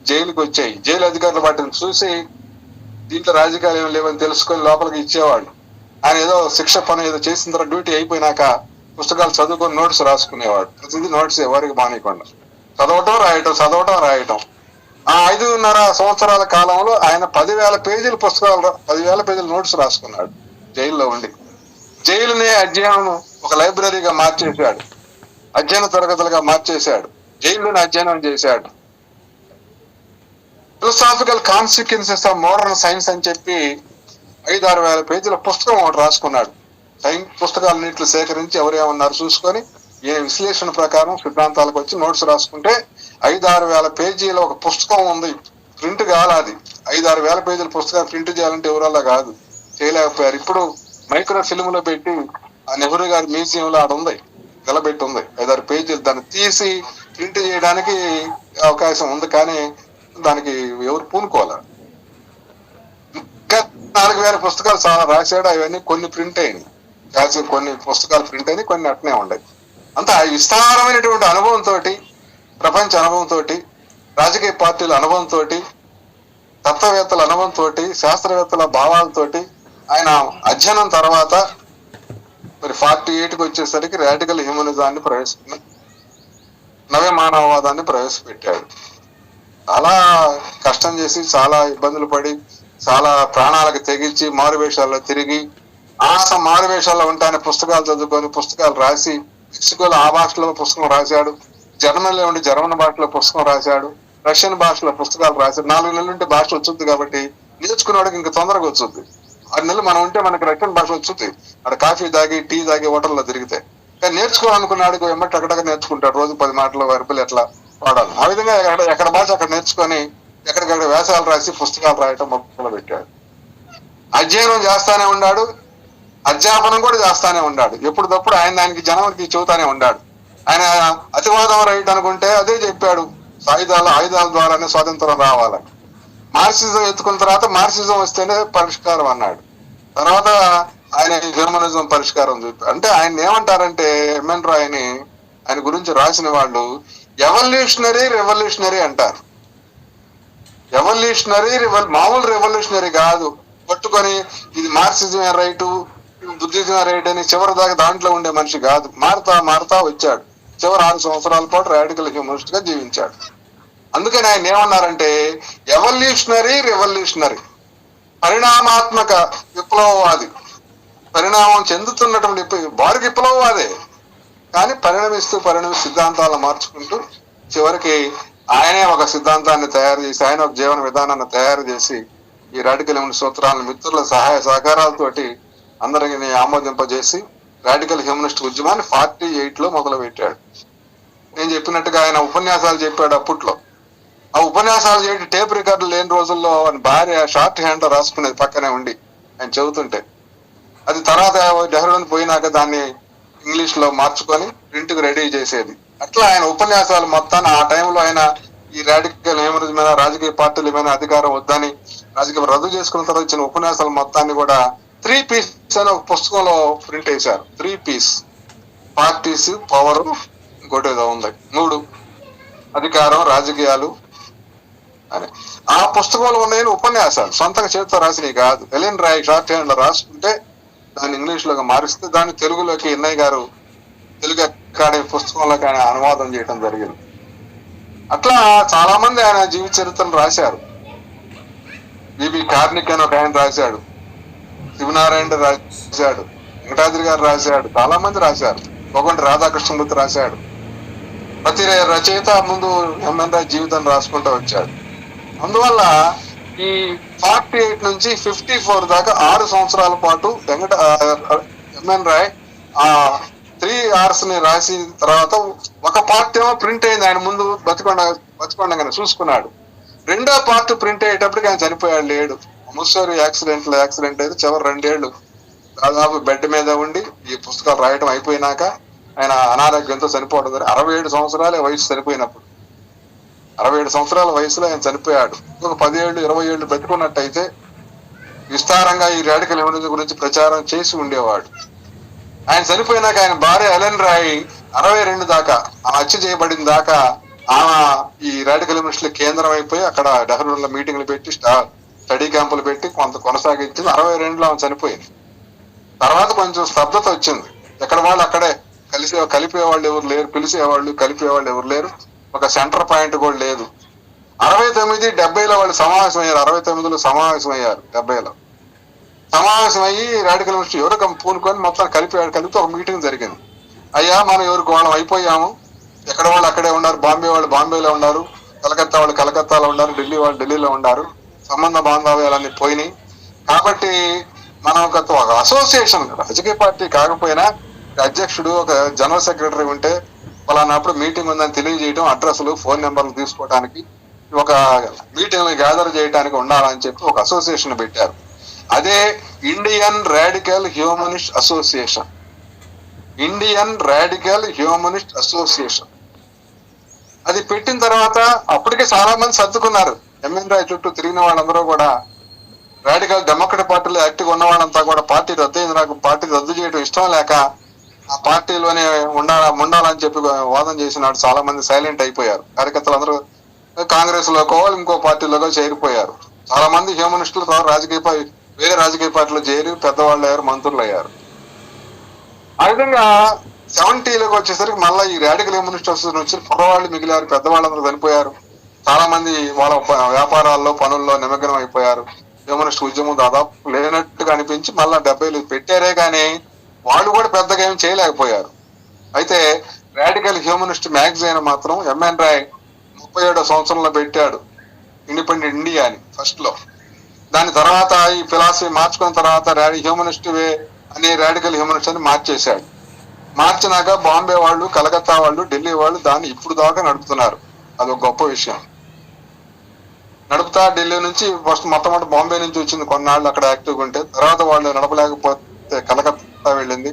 జైలుకి వచ్చాయి. జైలు అధికారులు వాటిని చూసి దీంట్లో రాజకీయాలు ఏమి లేవని తెలుసుకొని లోపలికి ఇచ్చేవాడు. ఆయన ఏదో శిక్ష పని ఏదో చేసిన తర్వాత డ్యూటీ అయిపోయినాక పుస్తకాలు చదువుకొని నోట్స్ రాసుకునేవాడు. ప్రతిదీ నోట్స్ ఎవరికి మానేయకుండా చదవటం రాయటం. ఆ 5.5 సంవత్సరాల కాలంలో ఆయన 10,000 పేజీల పుస్తకాలు, 10,000 పేజీల నోట్స్ రాసుకున్నాడు జైల్లో ఉండి. జైలునే అధ్యయనం ఒక లైబ్రరీగా మార్చేశాడు, అధ్యయన తరగతులుగా మార్చేశాడు, జైల్లోనే అధ్యయనం చేశాడు. Philosophical consequences of modern science అని చెప్పి 5-6 వేల పేజీల పుస్తకం ఒకటి రాసుకున్నాడు. సైన్స్ పుస్తకాలన్నింటిని సేకరించి ఎవరేమన్నారు చూసుకొని ఏ విశ్లేషణ ప్రకారం సిద్ధాంతాలకు వచ్చి నోట్స్ రాసుకుంటే 5-6 వేల పేజీల ఒక పుస్తకం ఉంది. ప్రింట్ కావాలి. 5-6 వేల పేజీల పుస్తకాలు ప్రింట్ చేయాలంటే ఎవరల్లా కాదు, చేయలేకపోయారు. ఇప్పుడు మైక్రో ఫిల్మ్ లో పెట్టి ఆ నెహ్రూ గారి మ్యూజియం లో ఆడ ఉంది, నిలబెట్టి ఉంది 5-6 పేజీలు. దాన్ని తీసి ప్రింట్ చేయడానికి అవకాశం ఉంది, కానీ దానికి ఎవరు పూనుకోవాలి. ఇంకా 4,000 పుస్తకాలు రాశాడు. అవన్నీ కొన్ని ప్రింట్ అయినాయి, కొన్ని పుస్తకాలు ప్రింట్ అయినాయి, కొన్ని అట్నే ఉన్నాయి. అంత విస్తారమైనటువంటి అనుభవంతో, ప్రపంచ అనుభవంతో, రాజకీయ పార్టీల అనుభవంతో, తత్వవేత్తల అనుభవంతో, శాస్త్రవేత్తల భావాలతోటి ఆయన అధ్యయనం తర్వాత మరి 48కి వచ్చేసరికి రాడికల్ హ్యూమనిజాన్ని నవ్య మానవవాదాన్ని ప్రవేశపెట్టాడు. చాలా కష్టం చేసి, చాలా ఇబ్బందులు పడి, చాలా ప్రాణాలకు తెగించి మారువేషాల్లో తిరిగి, మారువేషాల్లో ఉంటాయని పుస్తకాలు చదువుకొని, పుస్తకాలు రాసి, మెక్సికోలో ఆ భాషలో పుస్తకం రాశాడు, జర్మనీలో ఉండి జర్మన్ భాషలో పుస్తకం రాశాడు, రష్యన్ భాషలో పుస్తకాలు రాశాడు. 4 నెలలు ఉంటే భాష వచ్చుద్ది కాబట్టి నేర్చుకునేవాడికి ఇంకా తొందరగా వచ్చుద్ది. 6 నెలలు మనం ఉంటే మనకి రష్యన్ భాష వచ్చుద్ది. అక్కడ కాఫీ తాగి, టీ తాగి హోటల్లో తిరిగితే. కానీ నేర్చుకోవాలనుకున్నాడు వెంబటి అక్కడక్కడ నేర్చుకుంటాడు. రోజు 10 మాటలు వరపులు ఎట్లా వాడాలి. ఆ విధంగా ఎక్కడ భాష అక్కడ నేర్చుకొని ఎక్కడికక్కడ వ్యాసాలు రాసి పుస్తకాలు రాయటం మొదలు పెట్టాడు. అధ్యయనం చేస్తానే ఉన్నాడు, అధ్యాపనం కూడా చేస్తానే ఉన్నాడు. ఎప్పుడుదప్పుడు ఆయనకి జనానికి చెబుతానే ఉన్నాడు. ఆయన అతివాదం రైట్ అనుకుంటే అదే చెప్పాడు, ఆయుధాల ద్వారానే స్వాతంత్రం రావాలని. మార్క్సిజం ఎత్తుకున్న తర్వాత మార్క్సిజం వస్తేనే పరిష్కారం అన్నాడు. తర్వాత ఆయన హ్యూమనిజం పరిష్కారం చూపాడు. అంటే ఆయన ఏమంటారంటే, ఎంఎన్ రాయ్ని ఆయన గురించి రాసిన వాళ్ళు ఎవల్యూషనరీ రెవల్యూషనరీ అంటారు. మామూలు రెవల్యూషనరీ కాదు, పట్టుకొని ఇది మార్క్సిజమే రైటు, బుద్ధిజమే రైట్ అని చివరి దాకా దాంట్లో ఉండే మనిషి కాదు. మారుతా వచ్చాడు. చివరి 6 సంవత్సరాల పాటు రాడికల్ హ్యూమనిస్ట్ గా జీవించాడు. అందుకని ఆయన ఏమన్నారంటే, రెవల్యూషనరీ పరిణామాత్మక విప్లవవాది, పరిణామం చెందుతున్నటువంటి వారికి విప్లవవాదే, కానీ పరిణమిస్తూ సిద్ధాంతాలను మార్చుకుంటూ చివరికి ఆయనే ఒక సిద్ధాంతాన్ని తయారు చేసి, ఆయన ఒక జీవన విధానాన్ని తయారు చేసి, ఈ రాడికల్ హ్యూమనిస్ట్ సూత్రాలను మిత్రుల సహాయ సహకారాలతోటి అందరిని ఆమోదింపజేసి రాడికల్ హ్యూమనిస్ట్ ఉద్యమాన్ని 48లో మొదలు పెట్టాడు. నేను చెప్పినట్టుగా ఆయన ఉపన్యాసాలు చెప్పాడు అప్పట్లో. ఆ ఉపన్యాసాలు చేసి టేప్ రికార్డులు లేని రోజుల్లో ఆయన భార్య షార్ట్ హ్యాండ్ లో రాసుకునేది పక్కనే ఉండి ఆయన చెబుతుంటే. అది తర్వాత డెహ్రాడూన్ పోయినాక దాన్ని ఇంగ్లీష్ లో మార్చుకొని ప్రింట్ కు రెడీ చేసేది. అట్లా ఆయన ఉపన్యాసాలు మొత్తాన్ని ఆ టైంలో ఆయన ఈ రాడికల్ హ్యూమనిజం మీద, రాజకీయ పార్టీల మీద అధికారం వద్దని రాజకీయ రద్దు చేసుకున్న తర్వాత ఇచ్చిన ఉపన్యాసాలు మొత్తాన్ని కూడా 3 పీస్ అని ఒక పుస్తకంలో ప్రింట్ వేశారు. 3 పీస్, పార్టీస్, పవర్, ఇంకోటి ఏదో ఉంది, 3 అధికారం, రాజకీయాలు అని. ఆ పుస్తకంలో ఉన్నాయని ఉపన్యాసాలు సొంతంగా చేతితో రాసినవి కాదు. ఎలిన్ రాయ్ షార్ట్ హ్యాండ్ లో రాసుకుంటే దాన్ని ఇంగ్లీష్ లోకి మారిస్తే దాన్ని తెలుగులోకి ఎన్నయ్య గారు తెలుగు అకాడమీ పుస్తకంలోకి ఆయన అనువాదం చేయడం జరిగింది. అట్లా చాలా మంది ఆయన జీవిత చరిత్రను రాశారు. బిబి కార్నిక్ అని ఒక ఆయన రాశాడు, శివనారాయణ రాశాడు, వెంకటాద్రి గారు రాశాడు, చాలా మంది రాశారు, ఒకటి రాధాకృష్ణమూర్తి రాశాడు. ప్రతి రచయిత ముందు ఎంఎన్ రాయ్ జీవితం రాసుకుంటూ వచ్చాడు. అందువల్ల ఈ 48 నుంచి 54 దాకా 6 సంవత్సరాల పాటు ఎంఎన్ రాయ్ ఆ 3 Rs ని రాసిన తర్వాత ఒక పార్ట్ ఏమో ప్రింట్ అయింది. ఆయన ముందు బతికొండగానే చూసుకున్నాడు. రెండో పార్ట్ ప్రింట్ అయ్యేటప్పటికి ఆయన చనిపోయాడు, లేడు. ముస్సోరి యాక్సిడెంట్ అయితే చివరి 2 ఏళ్ళు దాదాపు బెడ్ మీద ఉండి ఈ పుస్తకాలు రాయటం అయిపోయినాక ఆయన అనారోగ్యంతో చనిపోవడం జరిగింది. 67 సంవత్సరాలే వయసు చనిపోయినప్పుడు. 67 సంవత్సరాల వయసులో ఆయన చనిపోయాడు. ఒక 10 ఏళ్ళు 20 ఏళ్ళు బతికున్నట్టయితే విస్తారంగా ఈ రాడికల్ హ్యూమనిజం గురించి ప్రచారం చేసి ఉండేవాడు. ఆయన చనిపోయినాక ఆయన భార్య ఎలెన్ రాయ్ 62 దాకా, హత్య చేయబడిన దాకా ఆమె ఈ రాడికల్ హ్యూమనిస్టుల కేంద్రం అయిపోయి అక్కడ డెహ్రాడూన్ లో మీటింగ్లు పెట్టి స్టడీ క్యాంపులు పెట్టి కొంత కొనసాగించింది. 62లో ఆమె చనిపోయింది. తర్వాత కొంచెం స్తబ్దత వచ్చింది. ఎక్కడ వాళ్ళు అక్కడే కలిపేవాళ్ళు ఎవరు లేరు, పిలిచేవాళ్ళు కలిపేవాళ్ళు ఎవరు లేరు, ఒక సెంటర్ పాయింట్ కూడా లేదు. 69, 70లో వాళ్ళు సమావేశం అయ్యారు. 69లో సమావేశం అయ్యారు, 70లో సమావేశం అయ్యి రాడికల్ హ్యూమనిస్ట్ ఎవరు పూనుకొని మొత్తం కలిపి ఒక మీటింగ్ జరిగింది. అయ్యా, మనం ఎవరికి వాళ్ళం అయిపోయాము, ఎక్కడ వాళ్ళు అక్కడే ఉన్నారు, బాంబే వాళ్ళు బాంబేలో ఉన్నారు, కలకత్తా వాళ్ళు కలకత్తాలో ఉన్నారు, ఢిల్లీ వాళ్ళు ఢిల్లీలో ఉన్నారు, సంబంధ బాంధవ్యాలన్నీ పోయినాయి. కాబట్టి మనం ఒక అసోసియేషన్, రాజకీయ పార్టీ కాకపోయినా అధ్యక్షుడు, ఒక జనరల్ సెక్రటరీ ఉంటే పలానాప్పుడు మీటింగ్ ఉందని తెలియజేయడం, అడ్రస్లు, ఫోన్ నెంబర్లు తీసుకోవడానికి, ఒక మీటింగ్ గ్యాదర్ చేయడానికి ఉండాలని చెప్పి ఒక అసోసియేషన్ పెట్టారు. అదే Indian radical humanist association. Indian radical humanist association అది పెట్టిన తర్వాత అప్పటికే చాలా మంది సర్దుకున్నారు. ఎంఎన్ రాయ్ చుట్టూ తిరిగిన వాళ్ళందరూ కూడా రాడికల్ డెమోక్రటిక్ పార్టీలో యాక్టివ్ ఉన్న వాళ్ళంతా కూడా పార్టీ రద్దు అయింది, నాకు పార్టీ రద్దు చేయడం ఇష్టం లేక ఆ పార్టీలోనే ఉండాలని చెప్పి వాదన చేసినాడు. చాలా మంది సైలెంట్ అయిపోయారు. కార్యకర్తలు అందరూ కాంగ్రెస్ లోకో ఇంకో పార్టీలోకో చేరిపోయారు. చాలా మంది హ్యూమనిస్టులు వేరే రాజకీయ పార్టీలో చేరి పెద్దవాళ్ళు అయ్యారు, మంత్రులు అయ్యారు. ఆ విధంగా 70లకు వచ్చేసరికి మళ్ళీ ఈ రాడికల్ హ్యూమనిస్టర్స్ నుంచి కుర్రవాళ్ళు మిగిలారు, పెద్దవాళ్ళందరూ చనిపోయారు. చాలా మంది వాళ్ళ వ్యాపారాల్లో పనుల్లో నిమగ్నం అయిపోయారు. హ్యూమనిస్ట్ ఉద్యమం దాదాపు లేనట్టుగా అనిపించి మళ్ళా 70లు పెట్టారే కానీ వాళ్ళు కూడా పెద్దగా ఏం చేయలేకపోయారు. అయితే రాడికల్ హ్యూమనిస్ట్ మ్యాగజైన్ మాత్రం ఎంఎన్ రాయ్ 37వ సంవత్సరంలో పెట్టాడు, ఇండిపెండెంట్ ఇండియా అని ఫస్ట్ లో. దాని తర్వాత ఈ ఫిలాసఫీ మార్చుకున్న తర్వాత హ్యూమనిస్ట్ వే అని రాడికల్ హ్యూమనిస్ట్ అని మార్చేశాడు. మార్చినాక బాంబే వాళ్ళు, కలకత్తా వాళ్ళు, ఢిల్లీ వాళ్ళు దాన్ని ఇప్పుడు దాకా నడుపుతున్నారు. అది ఒక గొప్ప విషయం. నడుపుతా ఢిల్లీ నుంచి ఫస్ట్ మొట్టమొదటి బాంబే నుంచి వచ్చింది, కొన్నాళ్ళు అక్కడ యాక్టివ్గా ఉంటే. తర్వాత వాళ్ళు నడపలేకపోతే కలకత్తా వెళ్ళింది.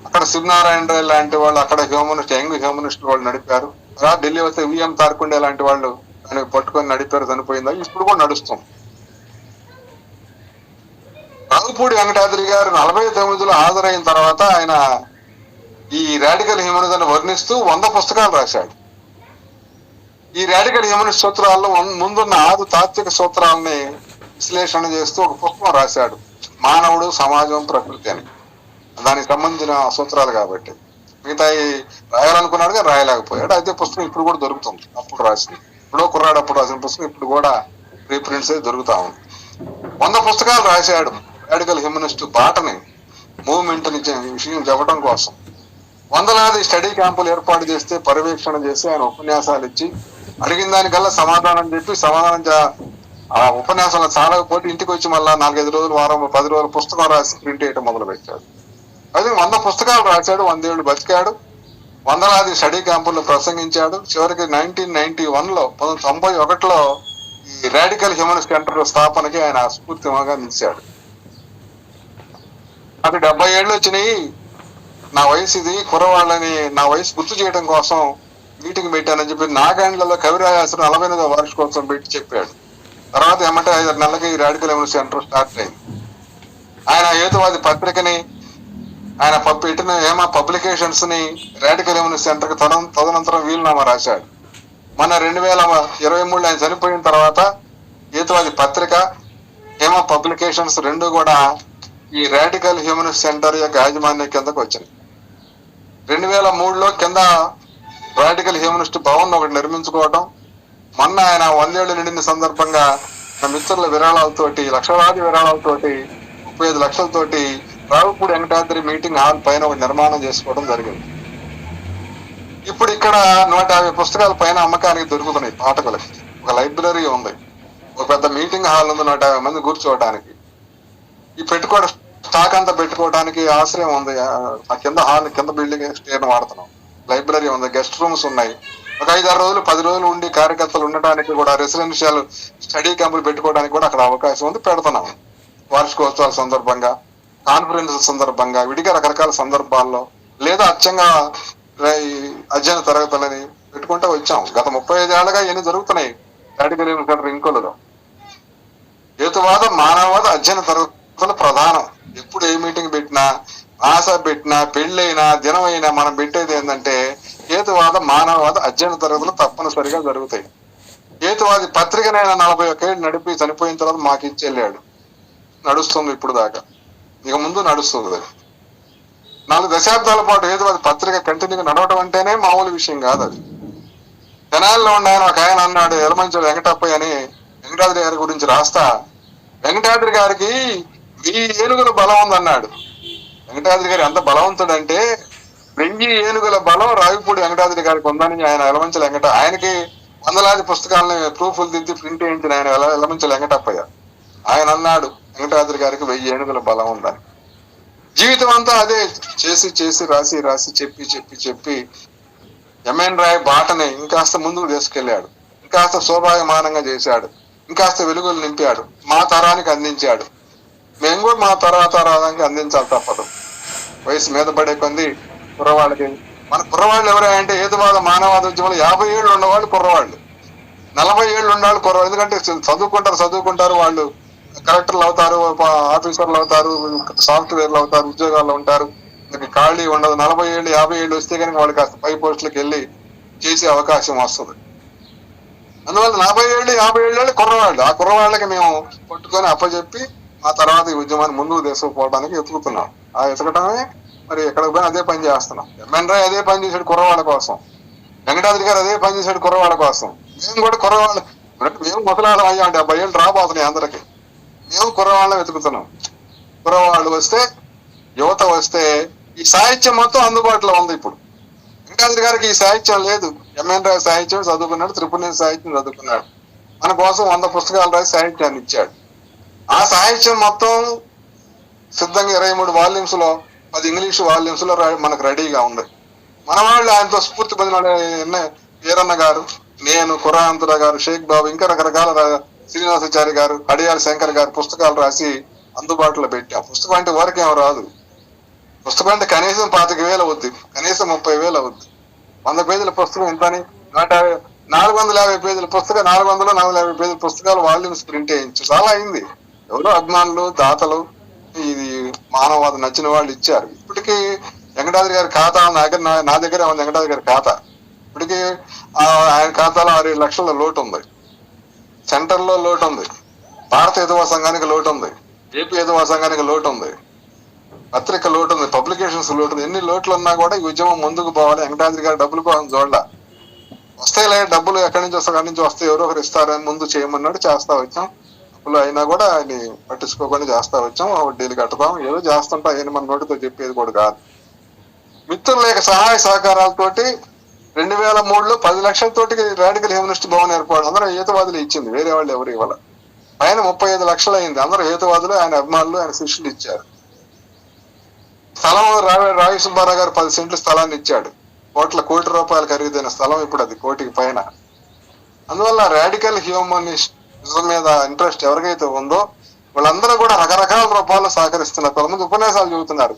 అక్కడ శివనారాయణ రాయ్ లాంటి వాళ్ళు అక్కడ యంగ్ హ్యూమనిస్ట్ వాళ్ళు నడిపారు. తర్వాత ఢిల్లీ వస్తే విఎం తార్కుండే లాంటి వాళ్ళు దాన్ని పట్టుకొని నడిపారు, చనిపోయిందా. ఇప్పుడు కూడా నడుస్తుంది. రావుపూడి వెంకటాద్రి గారు 49లో హాజరైన తర్వాత ఆయన ఈ రాడికల్ హ్యూమనిజం వర్ణిస్తూ 100 పుస్తకాలు రాశాడు. ఈ రాడికల్ హ్యూమనిస్ట్ సూత్రాల్లో ముందున్న 6 తాత్విక సూత్రాలని విశ్లేషణ చేస్తూ ఒక పుస్తకం రాశాడు, మానవుడు, సమాజం, ప్రకృతి అని. దానికి సంబంధించిన సూత్రాలు కాబట్టి మిగతా రాయాలనుకున్నాడు కానీ రాయలేకపోయాడు. అయితే పుస్తకం ఇప్పుడు కూడా దొరుకుతుంది, అప్పుడు రాసింది. ఇప్పుడు కుర్రాడు అప్పుడు రాసిన పుస్తకం ఇప్పుడు కూడా రీప్రింట్స్ అయితే దొరుకుతా ఉంది. 100 పుస్తకాలు రాశాడు రాడికల్ హ్యూమనిస్ట్ బాటని, మూవ్మెంట్ ఇచ్చే విషయం చెప్పడం కోసం. వందలాది స్టడీ క్యాంపులు ఏర్పాటు చేస్తే పర్యవేక్షణ చేసి ఆయన ఉపన్యాసాలు ఇచ్చి అడిగిన దానికల్లా సమాధానం చెప్పి ఆ ఉపన్యాసాలు చాలకపోతే ఇంటికి వచ్చి మళ్ళా 4-5 రోజులు, వారం, 10 రోజులు పుస్తకం రాసి ప్రింట్ చేయడం మొదలు పెట్టాడు. అయితే 100 పుస్తకాలు రాశాడు, 100 ఏళ్ళు బతికాడు, వందలాది స్టడీ క్యాంపుల్లో ప్రసంగించాడు. చివరికి 1991లో ఈ రాడికల్ హ్యూమనిస్ట్ సెంటర్ స్థాపనకి ఆయన స్ఫూర్తిగా నిలిచాడు. అది 70 ఏళ్ళు వచ్చినాయి, నా వయసు ఇది, కుర్రవాళ్ళని నా వయసు గుర్తు చేయడం కోసం మీటింగ్ పెట్టానని చెప్పి నాగాండ్లలో కవిరాయాసనం 49వ వార్షికోత్సవం పెట్టి చెప్పాడు. తర్వాత ఏమంటే 5 నెలలకి ఈ రాడికల్ హ్యూమనిస్ట్ సెంటర్ స్టార్ట్ అయింది. ఆయన హేతువాది పత్రికని, ఆయన పెట్టిన పబ్లికేషన్స్ ని రాడికల్ హ్యూమనిస్ట్ సెంటర్ కి తదనంతరం వీలునామా రాశాడు. మన 2023 ఆయన చనిపోయిన తర్వాత హేతువాది పత్రిక, పబ్లికేషన్స్ రెండు కూడా ఈ రాడికల్ హ్యూమనిస్ట్ సెంటర్ యొక్క యాజమాన్య కిందకు వచ్చింది. 2003లో కింద రాడికల్ హ్యూమనిస్ట్ భవన్ ఒకటి నిర్మించుకోవడం, మొన్న ఆయన 100 ఏళ్ళు నిండిన సందర్భంగా మిత్రుల విరాళాలతోటి, లక్షలాది విరాళాలతోటి, 35 లక్షలతోటి రావుపూడి వెంకటాద్రి మీటింగ్ హాల్ పైన ఒక నిర్మాణం చేసుకోవడం జరిగింది. ఇప్పుడు ఇక్కడ 150 పుస్తకాల పైన అమ్మకానికి దొరుకుతున్నాయి పాఠకులకి. ఒక లైబ్రరీ ఉంది, ఒక పెద్ద మీటింగ్ హాల్ ఉంది, 150 మంది కూర్చోవడానికి. ఈ స్టాక్ అంతా పెట్టుకోవడానికి ఆశ్రయం ఉంది. ఆ కింద హాల్, కింద బిల్డింగ్ స్టేర్ వాడుతున్నాం. లైబ్రరీ ఉంది, గెస్ట్ రూమ్స్ ఉన్నాయి. ఒక 5-6 రోజులు, 10 రోజులు ఉండి కార్యకర్తలు ఉండడానికి కూడా, రెసిడెన్షియల్ స్టడీ క్యాంపులు పెట్టుకోవడానికి కూడా అక్కడ అవకాశం ఉంది, పెడుతున్నాం. వార్షికోత్సవాల సందర్భంగా, కాన్ఫరెన్స్ సందర్భంగా, విడిగా రకరకాల సందర్భాల్లో, లేదా అచ్చంగా అధ్యయన తరగతులని పెట్టుకుంటూ వచ్చాం. గత 35 ఏళ్ళగా ఇవన్నీ జరుగుతున్నాయి రాడికల్ హ్యూమనిస్ట్ సెంటర్ ఇంకోలలో. హేతువాద, మానవవాద అధ్యయన తరగతులు ప్రధానం. ఎప్పుడు ఏ మీటింగ్ పెట్టినా, ఆశ పెట్టినా, పెళ్ళైనా, దినమైనా మనం పెట్టేది ఏంటంటే హేతువాద, మానవవాద అధ్యయన తరగతులు తప్పనిసరిగా జరుగుతాయి. హేతువాది పత్రికనైనా 41 ఏళ్ళు నడిపి చనిపోయిన తర్వాత మాకు ఇచ్చి వెళ్ళాడు. నడుస్తుంది ఇప్పుడు దాకా, ఇక ముందు నడుస్తుంది. 4 దశాబ్దాల పాటు హేతువాది పత్రిక కంటిన్యూగా నడవడం అంటేనే మామూలు విషయం కాదు. అది తెనాలిలో ఉన్న ఆయన ఒక ఆయన అన్నాడు, ఎలమంచి వెంకటప్పయ్య అని, వెంకటాద్రి గారి గురించి రాస్తా, వెంకటాద్రి గారికి 1000 ఏనుగుల బలం ఉందన్నాడు. వెంకటాద్రి గారు ఎంత బలవంతుడంటే 1000 ఏనుగుల బలం రావిపూడి వెంకటాద్రి గారికి ఉందని ఆయన ఎలమంచల ఆయనకి వందలాది పుస్తకాలని ప్రూఫ్లు దిద్ది ప్రింట్ చేయించిన ఆయన ఎలమంచల వెంకటప్పయ్య. ఆయన అన్నాడు వెంకటాద్రి గారికి 1000 ఏనుగుల బలం ఉందని. జీవితం అంతా అదే చేసి రాసి చెప్పి ఎంఎన్ రాయ్ బాటని ఇంకాస్త ముందుకు తీసుకెళ్లాడు, ఇంకాస్త శోభాయమానంగా చేశాడు, ఇంకాస్త వెలుగులు నింపాడు, మా తరానికి అందించాడు. మేము కూడా మా తరానికి అందించాలి, తప్పదు. వయసు మీద పడే కొంది కుర్రవాళ్ళకి. మన కుర్రవాళ్ళు ఎవరంటే హేతువాద, మానవాద ఉద్యమంలో 50 ఏళ్ళు ఉన్నవాళ్ళు కుర్రవాళ్ళు, 40 ఏళ్ళు ఉన్నవాళ్ళు కుర్రవాళ్ళు. ఎందుకంటే చదువుకుంటారు, వాళ్ళు కలెక్టర్లు అవుతారు, ఆఫీసర్లు అవుతారు, సాఫ్ట్వేర్లు అవుతారు, ఉద్యోగాల్లో ఉంటారు, ఖాళీ ఉండదు. 40 ఏళ్ళు 50 ఏళ్ళు వస్తే కనుక వాళ్ళు కాస్త పై పోస్టులకు వెళ్ళి చేసే అవకాశం వస్తుంది. అందువల్ల 40 ఏళ్ళు 50 ఏళ్ళు కుర్రవాళ్ళు, ఆ కుర్రవాళ్ళకి మేము పట్టుకొని అప్పచెప్పి ఆ తర్వాత ఈ ఉద్యమాన్ని ముందుకు తీసుకుపోవడానికి ఎతుకుతున్నాం. ఆ ఎతకటమే మరి ఎక్కడికి పోయినా అదే పని చేస్తున్నాం. ఎంఎన్ రాయ్ అదే పని చేశాడు కుర్రవాళ్ళ కోసం, వెంకటాద్రి గారు అదే పని చేశాడు కుర్రవాళ్ళ కోసం. మేము కూడా కుర్రవాళ్ళు అంటే మేము ముసలాళ్ళం అయ్యాం, 70 ఏళ్ళు రాబోతున్నాయి అందరికి. మేము కుర్రవాళ్ళం వెతుకుతున్నాం. కుర్రవాళ్ళు వస్తే, యువత వస్తే ఈ సాహిత్యం మొత్తం అందుబాటులో ఉంది. ఇప్పుడు వెంకటాద్రి గారికి ఈ సాహిత్యం లేదు. ఎంఎన్ రాయ్ సాహిత్యం చదువుకున్నాడు, త్రిపుణి సాహిత్యం చదువుకున్నాడు. మన కోసం 100 పుస్తకాలు రాసి సాహిత్యాన్ని ఇచ్చాడు. ఆ సాహిత్యం మొత్తం సిద్ధంగా 23 వాల్యూమ్స్ లో 10 ఇంగ్లీష్ వాల్యూమ్స్ లో మనకు రెడీగా ఉంది. మన వాళ్ళు ఆయనతో స్ఫూర్తి పొందిన వీరన్న గారు, నేను, కురాంతుర గారు, షేక్ బాబు, ఇంకా రకరకాల శ్రీనివాసాచారి గారు, అడియాల శంకర్ గారు పుస్తకాలు రాసి అందుబాటులో పెట్టాం. పుస్తకం అంటే ఊరికేం రాదు. పుస్తకం అంటే కనీసం 25,000 అవుద్ది, కనీసం 30,000 అవుద్ది. 100 పేజీల పుస్తకం ఇంతని 450 పేజీల పుస్తకం, 450 పేజీల పుస్తకాలు వాల్యూమ్స్ ప్రింట్ చేయించు చాలా అయింది. ఎవరో అభిమానులు, దాతలు, ఇది మానవవాదం నచ్చిన వాళ్ళు ఇచ్చారు. ఇప్పటికీ వెంకటాద్రి గారి ఖాతా నా దగ్గర ఉంది. వెంకటాద్రి గారి ఖాతా ఇప్పటికీ ఆయన ఖాతాలో 6-7 లక్షల లోటు ఉంది. సెంటర్ లో లోటు ఉంది, భారత హితవా సంఘానికి లోటు ఉంది, ఏపీ హితవా సంఘానికి లోటు ఉంది, పత్రిక లోటు ఉంది, పబ్లికేషన్స్ లోటు ఉంది. ఎన్ని లోట్లు ఉన్నా కూడా ఈ ఉద్యమం ముందుకు పోవాలి. వెంకటాద్రి గారి డబ్బుల కోసం చూడాల. వస్తాయిలే డబ్బులు, ఎక్కడి నుంచి వస్తాయి, అక్కడి నుంచి వస్తే ఎవరో ఒకరు ఇస్తారని ముందు చేయమన్నాడు, చేస్తా వచ్చాం. అప్పులు అయినా కూడా ఆయన పట్టించుకోకుండా చేస్తా వచ్చాం. వడ్డీలు కట్టుతాం, ఏదో చేస్తుంటా. ఆయన మన నోటితో చెప్పేది కూడా కాదు. మిత్రుల యొక్క సహాయ సహకారాలతోటి 2003లో 10 లక్షలతోటి రాడికల్ హ్యూమనిస్ట్ భవన్ ఏర్పాటు. అందరూ హేతువాదులు ఇచ్చింది, వేరే వాళ్ళు ఎవరు ఇవ్వాలి. పైన 35 లక్షలు అయింది. అందరూ హేతువాదులు, ఆయన అభిమానులు, ఆయన శిష్యులు ఇచ్చారు. స్థలం రావి సుబ్బారావు గారు 10 సెంట్లు స్థలాన్ని ఇచ్చాడు. కోటి రూపాయలు ఖరీదైన స్థలం, ఇప్పుడు అది 1 కోటికి పైన. అందువల్ల రాడికల్ హ్యూమనిజం మీద ఇంట్రెస్ట్ ఎవరికైతే ఉందో వాళ్ళందరూ కూడా రకరకాల రూపాల్లో సహకరిస్తున్నారు. కొంతమంది ఉపన్యాసాలు చెబుతున్నారు,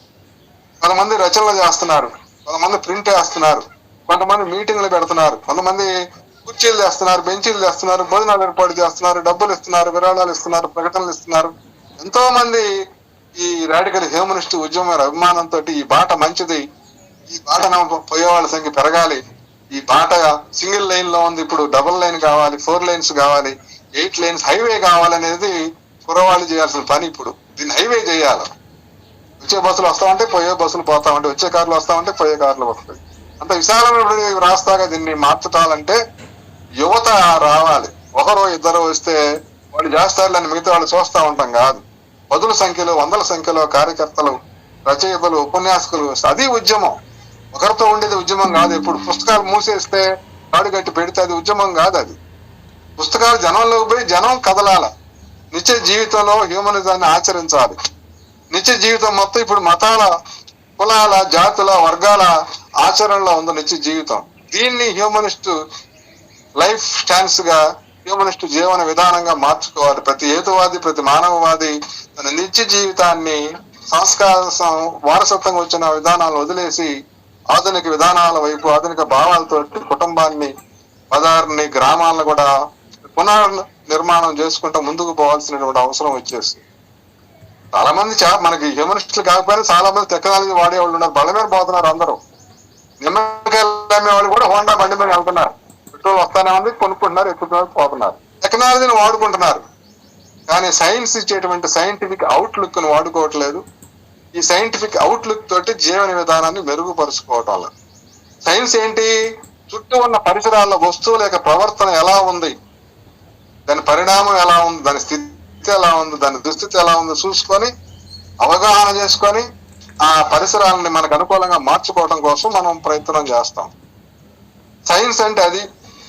కొంతమంది రచనలు చేస్తున్నారు, కొంతమంది ప్రింట్ వేస్తున్నారు, కొంతమంది మీటింగ్లు పెడుతున్నారు, కొంతమంది కుర్చీలు చేస్తున్నారు, బెంచీలు చేస్తున్నారు, భోజనాలు ఏర్పాటు చేస్తున్నారు, డబ్బులు ఇస్తున్నారు, విరాళాలు ఇస్తున్నారు, ప్రకటనలు ఇస్తున్నారు. ఎంతో మంది ఈ రాడికల్ హ్యూమనిస్ట్ ఉద్యమ అభిమానంతో ఈ బాట మంచిది, ఈ బాట పోయే వాళ్ళ సంఖ్య పెరగాలి, ఈ బాట సింగిల్ లైన్ లో ఉంది, ఇప్పుడు డబుల్ లైన్ కావాలి, 4 lanes కావాలి, 8 lanes హైవే కావాలనేది కుర్రవాళ్ళు చేయాల్సిన పని. ఇప్పుడు దీన్ని హైవే చేయాలి. వచ్చే బస్సులు వస్తామంటే పోయే బస్సులు పోతామంటే, వచ్చే కార్లు వస్తామంటే పోయే కార్లు వస్తాయి. అంత విశాలమైన రాస్తాగా దీన్ని మార్చటాలంటే యువత రావాలి. ఒకరో ఇద్దరు వస్తే వాళ్ళు చేస్తారులని మిగతా వాళ్ళు చూస్తా ఉంటాం కాదు. 10ల సంఖ్యలో 100ల సంఖ్యలో కార్యకర్తలు, రచయితలు, ఉపన్యాసకులు, అది ఉద్యమం. ఒకరితో ఉండేది ఉద్యమం కాదు. ఇప్పుడు పుస్తకాలు మూసేస్తే కాడు కట్టి పెడితే అది ఉద్యమం కాదు. అది పుస్తకాలు జనంలోకి పోయి జనం కదలాల. నిత్య జీవితంలో హ్యూమనిజాన్ని ఆచరించాలి. నిత్య జీవితం మొత్తం ఇప్పుడు మతాల, కులాల, జాతుల, వర్గాల ఆచరణలో ఉంది నిత్య జీవితం. దీన్ని హ్యూమనిస్ట్ లైఫ్ స్టాన్స్ గా, హ్యూమనిస్ట్ జీవన విధానంగా మార్చుకోవాలి. ప్రతి హేతువాది, ప్రతి మానవవాది తన నిత్య జీవితాన్ని సంస్కార వారసత్వంగా వచ్చిన విధానాలను వదిలేసి ఆధునిక విధానాల వైపు, ఆధునిక భావాలతో కుటుంబాన్ని, పదార్ని, గ్రామాలను కూడా పునర్నిర్మాణం చేసుకుంటూ ముందుకు పోవాల్సినటువంటి అవసరం వచ్చేసి చాలా మంది మనకి హ్యూమనిస్టులు కాకపోయినా చాలా మంది టెక్నాలజీ వాడేవాళ్ళు ఉన్నారు. బళ్ళ మీద పోతున్నారు అందరూ. నిమ్మకాయలు అమ్మే వాళ్ళు కూడా హోండా బండి మీద వెళ్తున్నారు. పెట్రోల్ వస్తానే ఉంది, కొనుక్కుంటున్నారు, ఎక్కుతున్నారు, పోతున్నారు. టెక్నాలజీని వాడుకుంటున్నారు, కానీ సైన్స్ ఇచ్చేటువంటి సైంటిఫిక్ అవుట్లుక్ ను వాడుకోవట్లేదు. ఈ సైంటిఫిక్ అవుట్లుక్ తోటి జీవన విధానాన్ని మెరుగుపరుచుకోవటం. సైన్స్ ఏంటి? చుట్టూ ఉన్న పరిసరాల వస్తువుల యొక్క ప్రవర్తన ఎలా ఉంది, దాని పరిణామం ఎలా ఉంది, దాని స్థితి ఎలా ఉంది, దాని దుస్థితి ఎలా ఉంది చూసుకొని అవగాహన చేసుకొని ఆ పరిసరాలని మనకు అనుకూలంగా మార్చుకోవడం కోసం మనం ప్రయత్నం చేస్తాం. సైన్స్ అంటే అది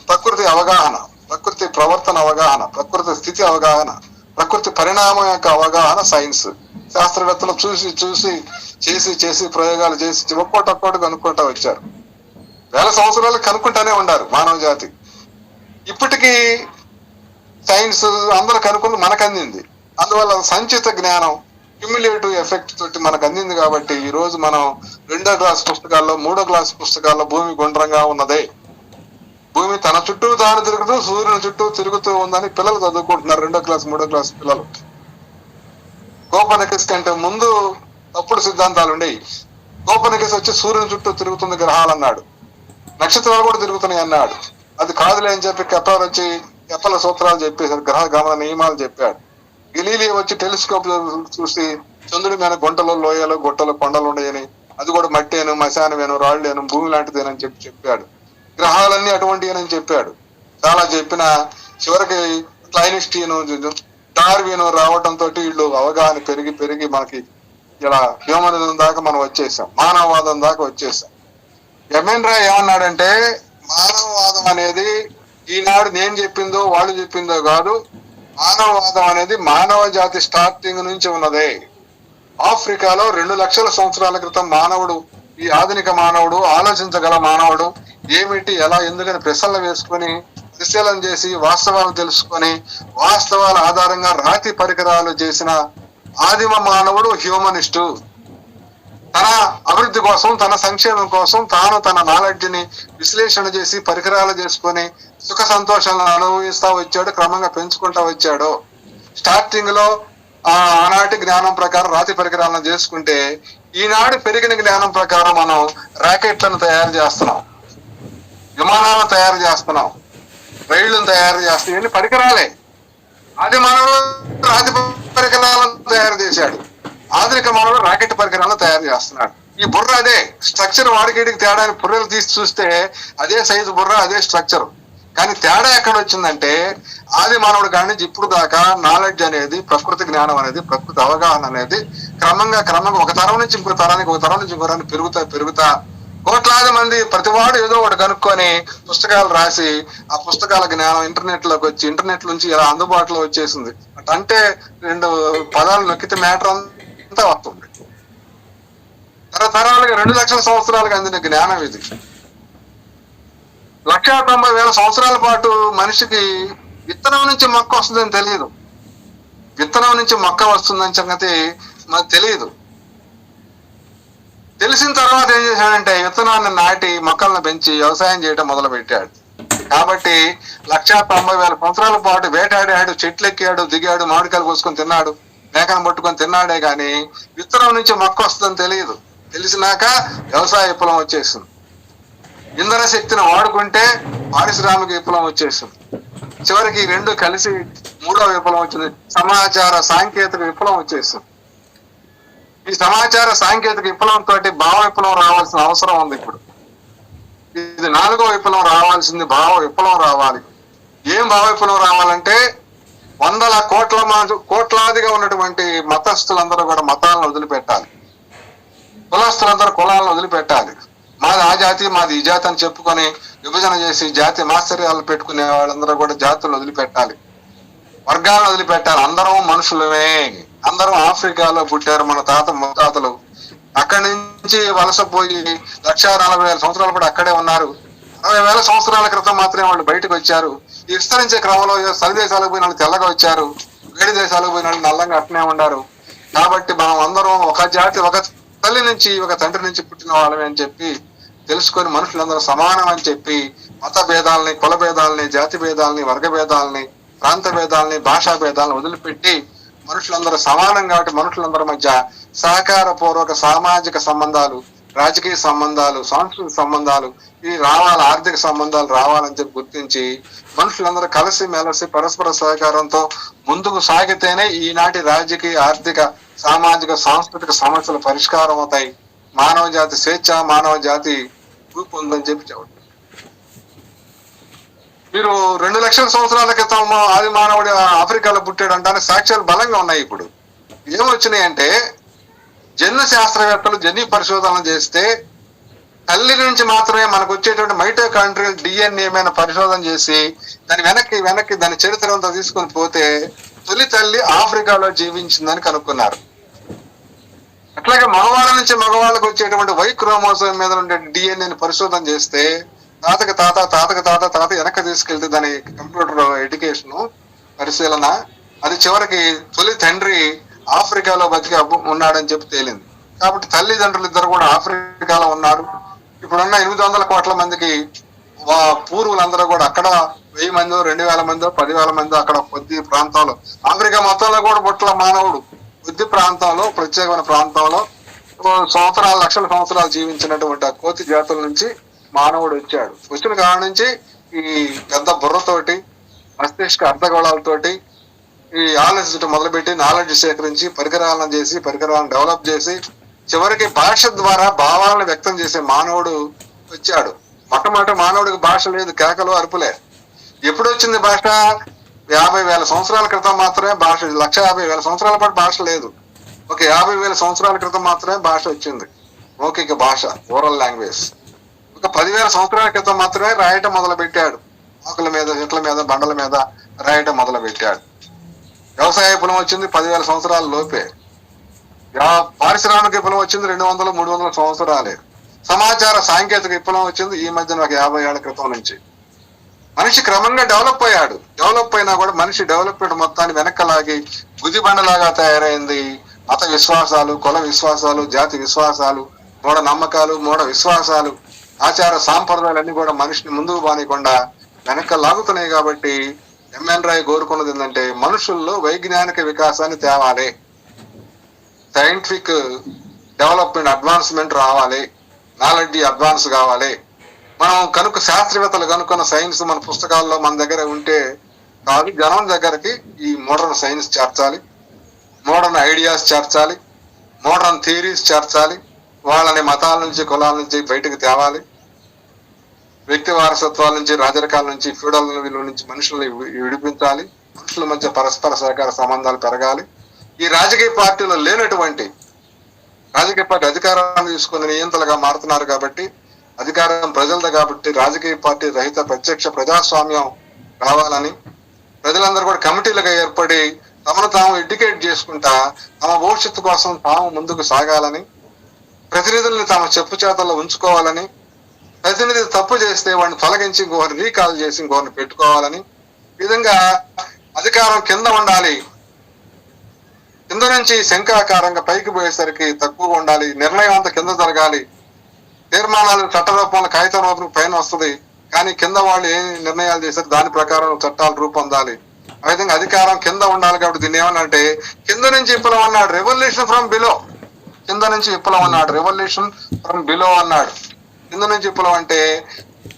ప్రకృతి అవగాహన, ప్రకృతి ప్రవర్తన అవగాహన, ప్రకృతి స్థితి అవగాహన, ప్రకృతి పరిణామం యొక్క అవగాహన సైన్స్. శాస్త్రవేత్తలు చేసి ప్రయోగాలు చేసి ఒక్కోటి కనుక్కుంటా వచ్చారు. 1000 సంవత్సరాలు కనుక్కుంటానే ఉన్నారు మానవ జాతి. ఇప్పటికీ సైన్స్ అందరూ కనుక్కుని మనకు అందింది. అందువల్ల సంచిత జ్ఞానం, క్యుములేటివ్ ఎఫెక్ట్ తోటి మనకు అందింది. కాబట్టి ఈ రోజు మనం 2వ క్లాస్ పుస్తకాల్లో, 3వ క్లాస్ పుస్తకాల్లో భూమి గుండ్రంగా ఉన్నదే, భూమి తన చుట్టూ తాను తిరుగుతూ సూర్యుని చుట్టూ తిరుగుతూ ఉందని పిల్లలు చదువుకుంటున్నారు. 2వ క్లాస్ 3వ క్లాస్ పిల్లలు. కోపర్నికస్ కంటే ముందు తప్పుడు సిద్ధాంతాలు ఉండేవి. కోపర్నికస్ వచ్చి సూర్యుని చుట్టూ తిరుగుతుంది గ్రహాలు అన్నాడు, నక్షత్రాలు కూడా తిరుగుతున్నాయి అన్నాడు. అది కాదులే అని చెప్పి కెప్లర్ వచ్చి కెప్లర్ సూత్రాలు చెప్పేశారు, గ్రహ గమన నియమాలు చెప్పాడు. గెలీలియో వచ్చి టెలిస్కోప్ చూసి చంద్రుడి మీద గుంటలు, లోయలు, గుట్టలు, కొండలు ఉన్నాయని, అది కూడా మట్టేను, మశానమేను, రాళ్ళేను, భూమి లాంటిదేనని చెప్పాడు. గ్రహాలన్నీ అటువంటివేనని చెప్పాడు. చాలా చెప్పిన చివరికి క్లైనిస్టీను, డార్విన్ రావడంతో వీళ్ళు అవగాహన పెరిగి పెరిగి మనకి ఇలా హ్యూమనిజం దాకా మనం వచ్చేసాం, మానవవాదం దాకా వచ్చేసాం. ఎమెన్ రాయ్ ఏమన్నాడంటే, మానవవాదం అనేది ఈనాడు నేను చెప్పిందో వాళ్ళు చెప్పిందో కాదు, మానవవాదం అనేది మానవ జాతి స్టార్టింగ్ నుంచి ఉన్నదే. ఆఫ్రికాలో 2 లక్షల సంవత్సరాల క్రితం మానవుడు, ఈ ఆధునిక మానవుడు, ఆలోచించగల మానవుడు ఏమిటి, ఎలా, ఎందుకని ప్రశ్నలు వేసుకొని పరిశీలన చేసి వాస్తవాలు తెలుసుకొని వాస్తవాల ఆధారంగా రాతి పరికరాలు చేసిన ఆదిమ మానవుడు హ్యూమనిస్టు. తన అభివృద్ధి కోసం, తన సంక్షేమం కోసం తాను తన నాలెడ్జ్ ని విశ్లేషణ చేసి పరికరాలు చేసుకొని సుఖ సంతోషాలను అనుభవిస్తా వచ్చాడు, క్రమంగా పెంచుకుంటా వచ్చాడు. స్టార్టింగ్ లో ఆనాటి జ్ఞానం ప్రకారం రాతి పరికరాలను చేసుకుంటే, ఈనాడు పెరిగిన జ్ఞానం ప్రకారం మనం రాకెట్లను తయారు చేస్తున్నాం, విమానాలను తయారు చేస్తున్నాం, రైళ్లను తయారు చేస్తున్నాం. ఇవన్నీ పరికరాలే. ఆది మానవుడు రాతి పరికరాలను తయారు చేశాడు, ఆధునిక మానవుడు రాకెట్ పరికరాలను తయారు చేస్తున్నాడు. ఈ బుర్ర అదే స్ట్రక్చర్, వాడికి తేడా బుర్రలు తీసి చూస్తే అదే సైజు బుర్ర, అదే స్ట్రక్చర్. కానీ తేడా ఎక్కడ వచ్చిందంటే, ఆది మానవుడు కాడి నుంచి ఇప్పుడు దాకా నాలెడ్జ్ అనేది, ప్రకృతి జ్ఞానం అనేది, ప్రకృతి అవగాహన అనేది క్రమంగా ఒక తరం నుంచి ఇంకో తరానికి, ఒక తరం నుంచి ఇంకో తరానికి పెరుగుతా కోట్లాది మంది ప్రతివాడు ఏదో ఒకటి కనుక్కొని పుస్తకాలు రాసి, ఆ పుస్తకాల జ్ఞానం ఇంటర్నెట్ లోకి వచ్చి, ఇంటర్నెట్ నుంచి ఇలా అందుబాటులో వచ్చేసింది. అంటే 2 పదాలు నొక్కితే మ్యాటర్ అంతా వస్తుంది. తరతరాలుగా 2 లక్షల సంవత్సరాలుగా అందిన జ్ఞానం ఇది. 1,90,000 సంవత్సరాల పాటు మనిషికి విత్తనం నుంచి మొక్క వస్తుందని తెలియదు, విత్తనం నుంచి మొక్క వస్తుందని సంగతి మనకు తెలియదు. తెలిసిన తర్వాత ఏం చేశాడంటే, విత్తనాన్ని నాటి మొక్కలను పెంచి వ్యవసాయం చేయడం మొదలు పెట్టాడు. కాబట్టి 1,90,000 సంవత్సరాల పాటు వేటాడాడు, చెట్లు ఎక్కాడు, దిగాడు, మామిడికాయలు కోసుకొని తిన్నాడు, మేకను పట్టుకొని తిన్నాడే గాని విత్తనం నుంచి మొక్క వస్తుందని తెలియదు. తెలిసినాక వ్యవసాయ విప్లవం వచ్చేసింది. ఇంధన శక్తిని వాడుకుంటే పారిశ్రామిక విప్లవం వచ్చేసింది. చివరికి 2 కలిసి 3వ విప్లవం వచ్చింది, సమాచార సాంకేతిక విప్లవం వచ్చేసింది. ఈ సమాచార సాంకేతిక విప్లవం తోటి భావ విప్లవం రావాల్సిన అవసరం ఉంది. ఇప్పుడు ఇది 4వ విప్లవం రావాల్సింది, భావ విప్లవం రావాలి. ఏం భావ విప్లవం రావాలంటే, వందల కోట్లాదిగా ఉన్నటువంటి మతస్థులందరూ కూడా మతాలను వదిలిపెట్టాలి, కులస్తులందరూ కులాలను వదిలిపెట్టాలి. మాది ఆ జాతి, మాది ఈ జాతి అని చెప్పుకొని విభజన చేసి జాతి మాత్సర్యాలు పెట్టుకునే వాళ్ళందరూ కూడా జాతులను వదిలిపెట్టాలి, వర్గాలను వదిలిపెట్టాలి. అందరం మనుషులమే, అందరం ఆఫ్రికాలో పుట్టారు మన ముత్తాతలు. అక్కడి నుంచి వలస పోయి 1,40,000 సంవత్సరాలు కూడా అక్కడే ఉన్నారు. 60,000 సంవత్సరాల క్రితం మాత్రమే వాళ్ళు బయటకు వచ్చారు. ఈ విస్తరించే క్రమంలో చలి దేశాలకు పోయిన వాళ్ళు తెల్లగా వచ్చారు, వేడి దేశాలకు పోయిన వాళ్ళు నల్లంగా అట్నే ఉన్నారు. కాబట్టి మనం అందరం ఒక జాతి, ఒక తల్లి నుంచి, ఒక తండ్రి నుంచి పుట్టిన వాళ్ళమే అని చెప్పి తెలుసుకొని మనుషులందరూ సమానం అని చెప్పి మత భేదాలని, కుల భేదాలని, జాతి భేదాలని, వర్గ భేదాలని, ప్రాంత భేదాలని, భాషా భేదాలను వదిలిపెట్టి మనుషులందరూ సమానం కాబట్టి మనుషులందరి మధ్య సహకార పూర్వక సామాజిక సంబంధాలు, రాజకీయ సంబంధాలు, సాంస్కృతిక సంబంధాలు ఇవి రావాలి, ఆర్థిక సంబంధాలు రావాలని చెప్పి గుర్తించి మనుషులందరూ కలిసి మెలిసి పరస్పర సహకారంతో ముందుకు సాగితేనే ఈనాటి రాజకీయ, ఆర్థిక, సామాజిక, సాంస్కృతిక సమస్యలు పరిష్కారం అవుతాయి, మానవ జాతి స్వేచ్ఛ, మానవ జాతి రూపొందని చెప్పి చెప్పండి. మీరు 2 లక్షల సంవత్సరాల క్రితం ఆది మానవుడు ఆఫ్రికాలో పుట్టాడు అంటానే సాక్ష్యాలు బలంగా ఉన్నాయి. ఇప్పుడు ఏమొచ్చినాయంటే, జన్యు శాస్త్రవేత్తలు జన్యు పరిశోధనలు చేస్తే తల్లి నుంచి మాత్రమే మనకు వచ్చేటువంటి మైటోకాండ్రియల్ డిఎన్ఏ మీద పరిశోధన చేసి దాని వెనక్కి దాని చరిత్ర అంతా తీసుకొని పోతే తొలి తల్లి ఆఫ్రికాలో జీవించిందని కనుక్కున్నారు. అట్లాగే మగవాళ్ళ నుంచి మగవాళ్ళకు వచ్చేటువంటి వై క్రోమోసోమ్ మీద ఉండే డిఎన్ఏని పరిశోధన చేస్తే తాతకి తాత వెనక్కి తీసుకెళ్తే దాని కంప్యూటర్ ఎడ్యుకేషన్ పరిశీలన, అది చివరికి తొలి తండ్రి ఆఫ్రికాలో బతికి ఉన్నాడని చెప్పి తేలింది. కాబట్టి తల్లిదండ్రులు ఇద్దరు కూడా ఆఫ్రికాలో ఉన్నారు. ఇప్పుడున్న 800 కోట్ల మందికి పూర్వులందరూ కూడా అక్కడ 1000 మందో, 2000 మందో, 10,000 మందో అక్కడ కొద్ది ప్రాంతంలో, ఆఫ్రికా మొత్తంలో కూడా పుట్ల మానవుడు కొద్ది ప్రాంతంలో, ప్రత్యేకమైన ప్రాంతంలో లక్షల సంవత్సరాలు జీవించినటువంటి ఆ కోతి జాతుల నుంచి మానవుడు వచ్చాడు. వచ్చిన కారణం నుంచి ఈ పెద్ద బుర్రతోటి, మస్తిష్క అర్ధగోళాలతోటి ఈ ఆలోచించడం మొదలుపెట్టి నాలెడ్జ్ సేకరించి పరికరాలను చేసి, పరికరాలను డెవలప్ చేసి, చివరికి భాష ద్వారా భావాలను వ్యక్తం చేసే మానవుడు వచ్చాడు. మొట్టమొదటి మానవుడికి భాష లేదు, కేకలు అరుపులే. ఎప్పుడు వచ్చింది భాష? 50,000 సంవత్సరాల క్రితం మాత్రమే భాష. 1,50,000 సంవత్సరాల పాటు భాష లేదు. ఒక 50,000 సంవత్సరాల క్రితం మాత్రమే భాష వచ్చింది, మౌఖిక భాష, ఓరల్ లాంగ్వేజ్. ఒక 10,000 సంవత్సరాల క్రితం మాత్రమే రాయటం మొదలు పెట్టాడు. ఆకుల మీద, చెట్ల మీద, బండల మీద రాయటం మొదలు పెట్టాడు. వ్యవసాయ విప్లవం వచ్చింది 10,000 సంవత్సరాల లోపే. పారిశ్రామిక విప్లవం వచ్చింది 200-300 సంవత్సరాలే. సమాచార సాంకేతిక విప్లవం వచ్చింది ఈ మధ్యన ఒక 50 ఏళ్ల క్రితం నుంచి. మనిషి క్రమంగా డెవలప్ అయ్యాడు. డెవలప్ అయినా కూడా మనిషి డెవలప్మెంట్ మొత్తాన్ని వెనక్కలాగి గుదిబండలాగా తయారైంది. మత విశ్వాసాలు, కుల విశ్వాసాలు, జాతి విశ్వాసాలు, మూఢ నమ్మకాలు, మూఢ విశ్వాసాలు, ఆచార సాంప్రదాయాలన్నీ కూడా మనిషిని ముందుకు బానీయకుండా వెనక్కి లాగుతున్నాయి. కాబట్టి ఎంఎన్ రాయ్ కోరుకున్నది ఏంటంటే మనుషుల్లో వైజ్ఞానిక వికాసాన్ని తేవాలి, సైంటిఫిక్ డెవలప్మెంట్ అడ్వాన్స్మెంట్ రావాలి, నాలెడ్జ్ అడ్వాన్స్ కావాలి. మనం కనుక శాస్త్రవేత్తలు కనుక్కున్న సైన్స్ మన పుస్తకాల్లో మన దగ్గర ఉంటే కాదు, జనం దగ్గరకి ఈ మోడర్న్ సైన్స్ చేర్చాలి, మోడర్న్ ఐడియాస్ చేర్చాలి, మోడర్న్ థియరీస్ చేర్చాలి. వాళ్ళని మతాల నుంచి, కులాల నుంచి బయటకు తేవాలి. వ్యక్తి వారసత్వాల నుంచి, రాజరికాల నుంచి, ఫ్యూడల్ విలువ నుంచి మనుషుల్ని విడిపించాలి. మనుషుల మధ్య పరస్పర సహకార సంబంధాలు పెరగాలి. ఈ రాజకీయ పార్టీలో లేనటువంటి, రాజకీయ పార్టీ అధికారాన్ని తీసుకుని నియంతలుగా మారుతున్నారు కాబట్టి, అధికారం ప్రజలది కాబట్టి రాజకీయ పార్టీ రహిత ప్రత్యక్ష ప్రజాస్వామ్యం రావాలని, ప్రజలందరూ కూడా కమిటీలుగా ఏర్పడి తమను తాము ఎడ్యుకేట్ చేసుకుంటా తమ భవిష్యత్తు కోసం తాము ముందుకు సాగాలని, ప్రతినిధుల్ని తమ చెప్పు చేతల్లో ఉంచుకోవాలని, ప్రతినిధి తప్పు చేస్తే వాడిని తొలగించి ఇంకొకరిని రీకాల్ చేసి ఇంకొకరిని పెట్టుకోవాలని, ఈ విధంగా అధికారం కింద ఉండాలి, కింద నుంచి శంఖాకారంగా పైకి పోయేసరికి తక్కువగా ఉండాలి, నిర్ణయం అంతా కింద జరగాలి. తీర్మానాలు చట్ట రూపంలో, కాగితం రూపంలో పైన వస్తుంది, కానీ కింద వాళ్ళు ఏ నిర్ణయాలు చేశారు దాని ప్రకారం చట్టాలు రూపొందాలి. ఆ విధంగా అధికారం కింద ఉండాలి. కాబట్టి దీన్ని ఏమన్నంటే కింద నుంచి విప్లవం అన్నాడు, రెవల్యూషన్ ఫ్రమ్ బిలో. కింద నుంచి విప్లవం అన్నాడు, రెవల్యూషన్ ఫ్రమ్ బిలో అన్నాడు. కింద నుంచి విప్లవం అంటే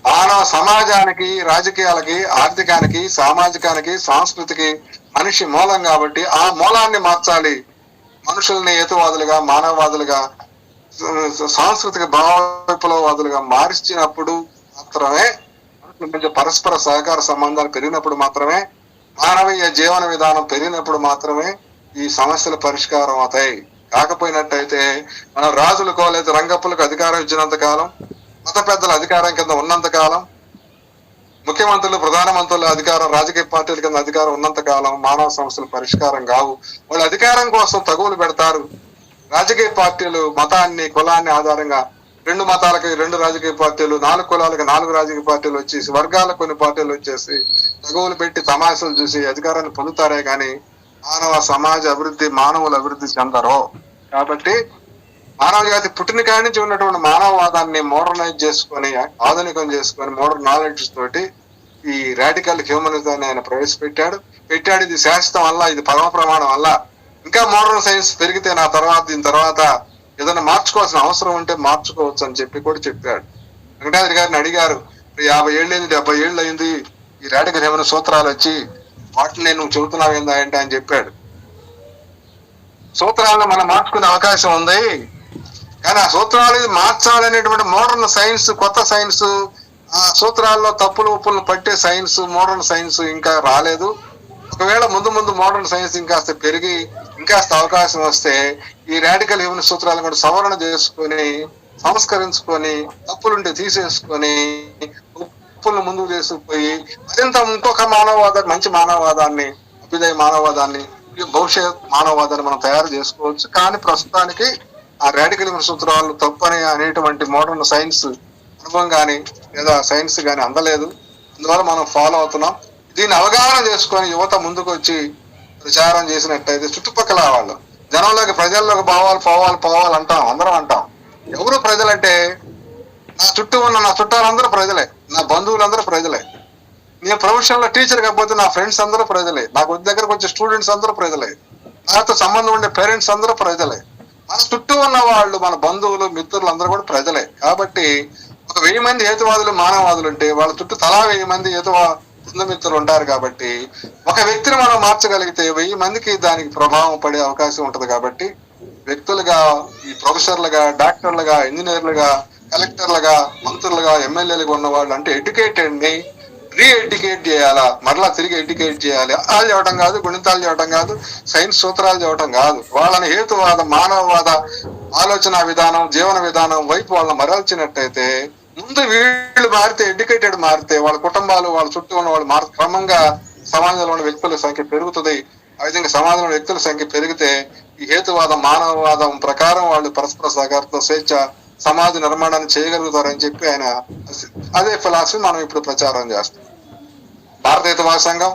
మానవ సమాజానికి, రాజకీయాలకి, ఆర్థికానికి, సామాజికానికి, సంస్కృతికి మనిషి మూలం కాబట్టి ఆ మూలాన్ని మార్చాలి. మనుషుల్ని హేతువాదులుగా, మానవవాదులుగా, సాంస్కృతిక భావ విప్లవవాదులుగా మార్చినప్పుడు మాత్రమే, మనుషుల మధ్య పరస్పర సహకార సంబంధాలు పెరిగినప్పుడు మాత్రమే, మానవీయ జీవన విధానం పెరిగినప్పుడు మాత్రమే ఈ సమస్యల పరిష్కారం అవుతాయి. కాకపోయినట్టయితే మన రాజులకో లేదా రంగప్పులకు అధికారం ఇచ్చినంత కాలం, మత పెద్దల అధికారం కింద ఉన్నంత కాలం, ముఖ్యమంత్రులు, ప్రధానమంత్రుల అధికారం, రాజకీయ పార్టీల కింద అధికారం ఉన్నంత కాలం మానవ సమస్యలు పరిష్కారం కావు. వాళ్ళు అధికారం కోసం తగువులు పెడతారు. రాజకీయ పార్టీలు మతాన్ని, కులాన్ని ఆధారంగా 2 మతాలకి 2 రాజకీయ పార్టీలు, 4 కులాలకి 4 రాజకీయ పార్టీలు వచ్చేసి, వర్గాలకు కొన్ని పార్టీలు వచ్చేసి తగువులు పెట్టి తమాషలు చూసి అధికారాన్ని పొందుతారే కానీ మానవ సమాజ అభివృద్ధి, మానవుల అభివృద్ధి చెందరు. కాబట్టి మానవ జాతి పుట్టిన కాడి నుంచి ఉన్నటువంటి మానవవాదాన్ని మోడర్నైజ్ చేసుకొని, ఆధునికం చేసుకొని, మోడర్న్ నాలెడ్జ్ తోటి ఈ రాడికల్ హ్యూమనిజాన్ని ఆయన ప్రవేశపెట్టాడు. ఇది శాశ్వతం వల్ల, ఇది పరమ ప్రమాణం వల్ల. ఇంకా మోడర్న్ సైన్స్ పెరిగితే దీని తర్వాత ఏదైనా మార్చుకోవాల్సిన అవసరం ఉంటే మార్చుకోవచ్చు అని చెప్పి కూడా చెప్పాడు. వెంకటాద్రి గారిని అడిగారు, 50 ఏళ్ళు అయింది, 70 ఏళ్ళు అయింది ఈ రాడికల్ హ్యూమన్ సూత్రాలు వచ్చి, వాటిని నేను చెబుతున్నావు ఏందా అంటే అని చెప్పాడు. సూత్రాలను మనం మార్చుకునే అవకాశం ఉంది, కానీ ఆ సూత్రాలు మార్చాలనేటువంటి మోడర్న్ సైన్స్, కొత్త సైన్స్, ఆ సూత్రాల్లో తప్పులు ఉప్పులను పట్టే సైన్స్, మోడర్న్ సైన్స్ ఇంకా రాలేదు. ఒకవేళ ముందు మోడర్న్ సైన్స్ ఇంకాస్త పెరిగి ఇంకాస్త అవకాశం వస్తే ఈ రాడికల్ హ్యూమన్ సూత్రాలను కూడా సవరణ చేసుకొని, సంస్కరించుకొని, తప్పులుంటే తీసేసుకొని, ఉప్పులను ముందుకు తీసుకుపోయి మరింత ఇంకొక మానవవాదాన్ని, మంచి మానవవాదాన్ని, అభ్యుదయ మానవవాదాన్ని, భవిష్యత్ మానవవాదాన్ని మనం తయారు చేసుకోవచ్చు. కానీ ప్రస్తుతానికి ఆ రాడికల్ హ్యూమన్ సూత్రాలు తప్పని అనేటువంటి మోడర్న్ సైన్స్ అనుభవం కానీ లేదా సైన్స్ కానీ అందలేదు. అందువల్ల మనం ఫాలో అవుతున్నాం. దీన్ని అవగాహన చేసుకొని యువత ముందుకు వచ్చి ప్రచారం చేసినట్టయితే చుట్టుపక్కల వాళ్ళు జనంలోకి, ప్రజల్లోకి పోవాలి అంటాం, అందరం అంటాం. ఎవరు ప్రజలంటే నా చుట్టూ ఉన్న నా చుట్టాలందరూ ప్రజలే, నా బంధువులందరూ ప్రజలే. నేను ప్రొఫెషన్ లో టీచర్ కాకపోతే నా ఫ్రెండ్స్ అందరూ ప్రజలే, నాకు దగ్గరకు వచ్చే స్టూడెంట్స్ అందరూ ప్రజలే, నాతో సంబంధం ఉండే పేరెంట్స్ అందరూ ప్రజలే. మన చుట్టూ ఉన్న వాళ్ళు, మన బంధువులు, మిత్రులు అందరూ కూడా ప్రజలే. కాబట్టి ఒక ఒక 1000 మంది హేతువాదులు మానవవాదులు ఉంటే వాళ్ళ చుట్టూ తలా 1000 మంది బంధుమిత్రులు ఉంటారు. కాబట్టి ఒక వ్యక్తిని మనం మార్చగలిగితే 1000 మందికి దానికి ప్రభావం పడే అవకాశం ఉంటది. కాబట్టి వ్యక్తులుగా, ఈ ప్రొఫెసర్లుగా, డాక్టర్లుగా, ఇంజనీర్లుగా, కలెక్టర్లుగా, మంత్రులుగా, ఎమ్మెల్యేలుగా ఉన్న వాళ్ళు అంటే ఎడ్యుకేటెడ్ ని రీఎడ్యుకేట్ చేయాలా, మరలా తిరిగి ఎడ్యుకేట్ చేయాలి. వాళ్ళు చెప్పడం కాదు, గుణితాలు చెప్పడం కాదు, సైన్స్ సూత్రాలు చెప్పడం కాదు, వాళ్ళని హేతువాద మానవవాద ఆలోచన విధానం, జీవన విధానం వైపు వాళ్ళని మరల్చినట్టయితే ముందు వీళ్ళు మారితే, ఎడ్యుకేటెడ్ మారితే వాళ్ళ కుటుంబాలు, వాళ్ళ చుట్టూ ఉన్న వాళ్ళు క్రమంగా సమాజంలో ఉన్న వ్యక్తుల సంఖ్య పెరుగుతుంది. ఆ విధంగా సమాజంలో వ్యక్తుల సంఖ్య పెరిగితే ఈ హేతువాద మానవవాదం ప్రకారం వాళ్ళు పరస్పర సహకారంతో స్వేచ్ఛ సమాజ నిర్మాణాన్ని చేయగలుగుతారని చెప్పి ఆయన అదే ఫిలాసఫీ మనం ఇప్పుడు ప్రచారం చేస్తాం. భారత హేతువాద సంఘం,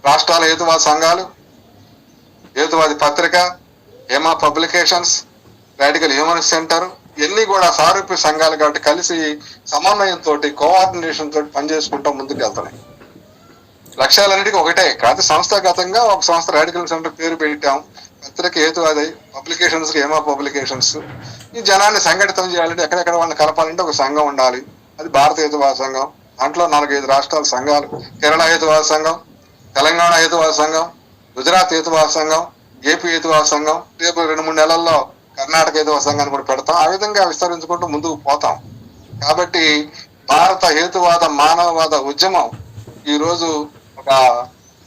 రాష్ట్రాల హేతువాద సంఘాలు, హేతువాది పత్రిక, Hema publications, radical humanist centre ఇవన్నీ కూడా సారూప్య సంఘాలు కాబట్టి కలిసి సమన్వయంతో, కోఆర్డినేషన్ తోటి పనిచేసుకుంటూ ముందుకు వెళ్తున్నాయి. లక్ష్యాలన్నిటికీ ఒకటే కాదు, సంస్థాగతంగా ఒక సంస్థ రాడికల్ సెంటర్ పేరు పెట్టాం. పత్రిక హేతువాది, పబ్లికేషన్స్ హేమా పబ్లికేషన్స్. ఈ జనాన్ని సంఘటితం చేయాలంటే ఎక్కడెక్కడ వాళ్ళని కలపాలంటే ఒక సంఘం ఉండాలి. అది భారత హేతువాద సంఘం. దాంట్లో 4-5 రాష్ట్రాల సంఘాలు: కేరళ హేతువాద సంఘం, తెలంగాణ హేతువాద సంఘం, గుజరాత్ హేతువాద సంఘం, ఏపీ హేతువాద సంఘం. రేపు 2-3 నెలల్లో కర్ణాటక హేతువాద సంఘాన్ని కూడా పెడతాం. ఆ విధంగా విస్తరించుకుంటూ ముందుకు పోతాం. కాబట్టి భారత హేతువాద మానవవాద ఉద్యమం ఈ రోజు ఒక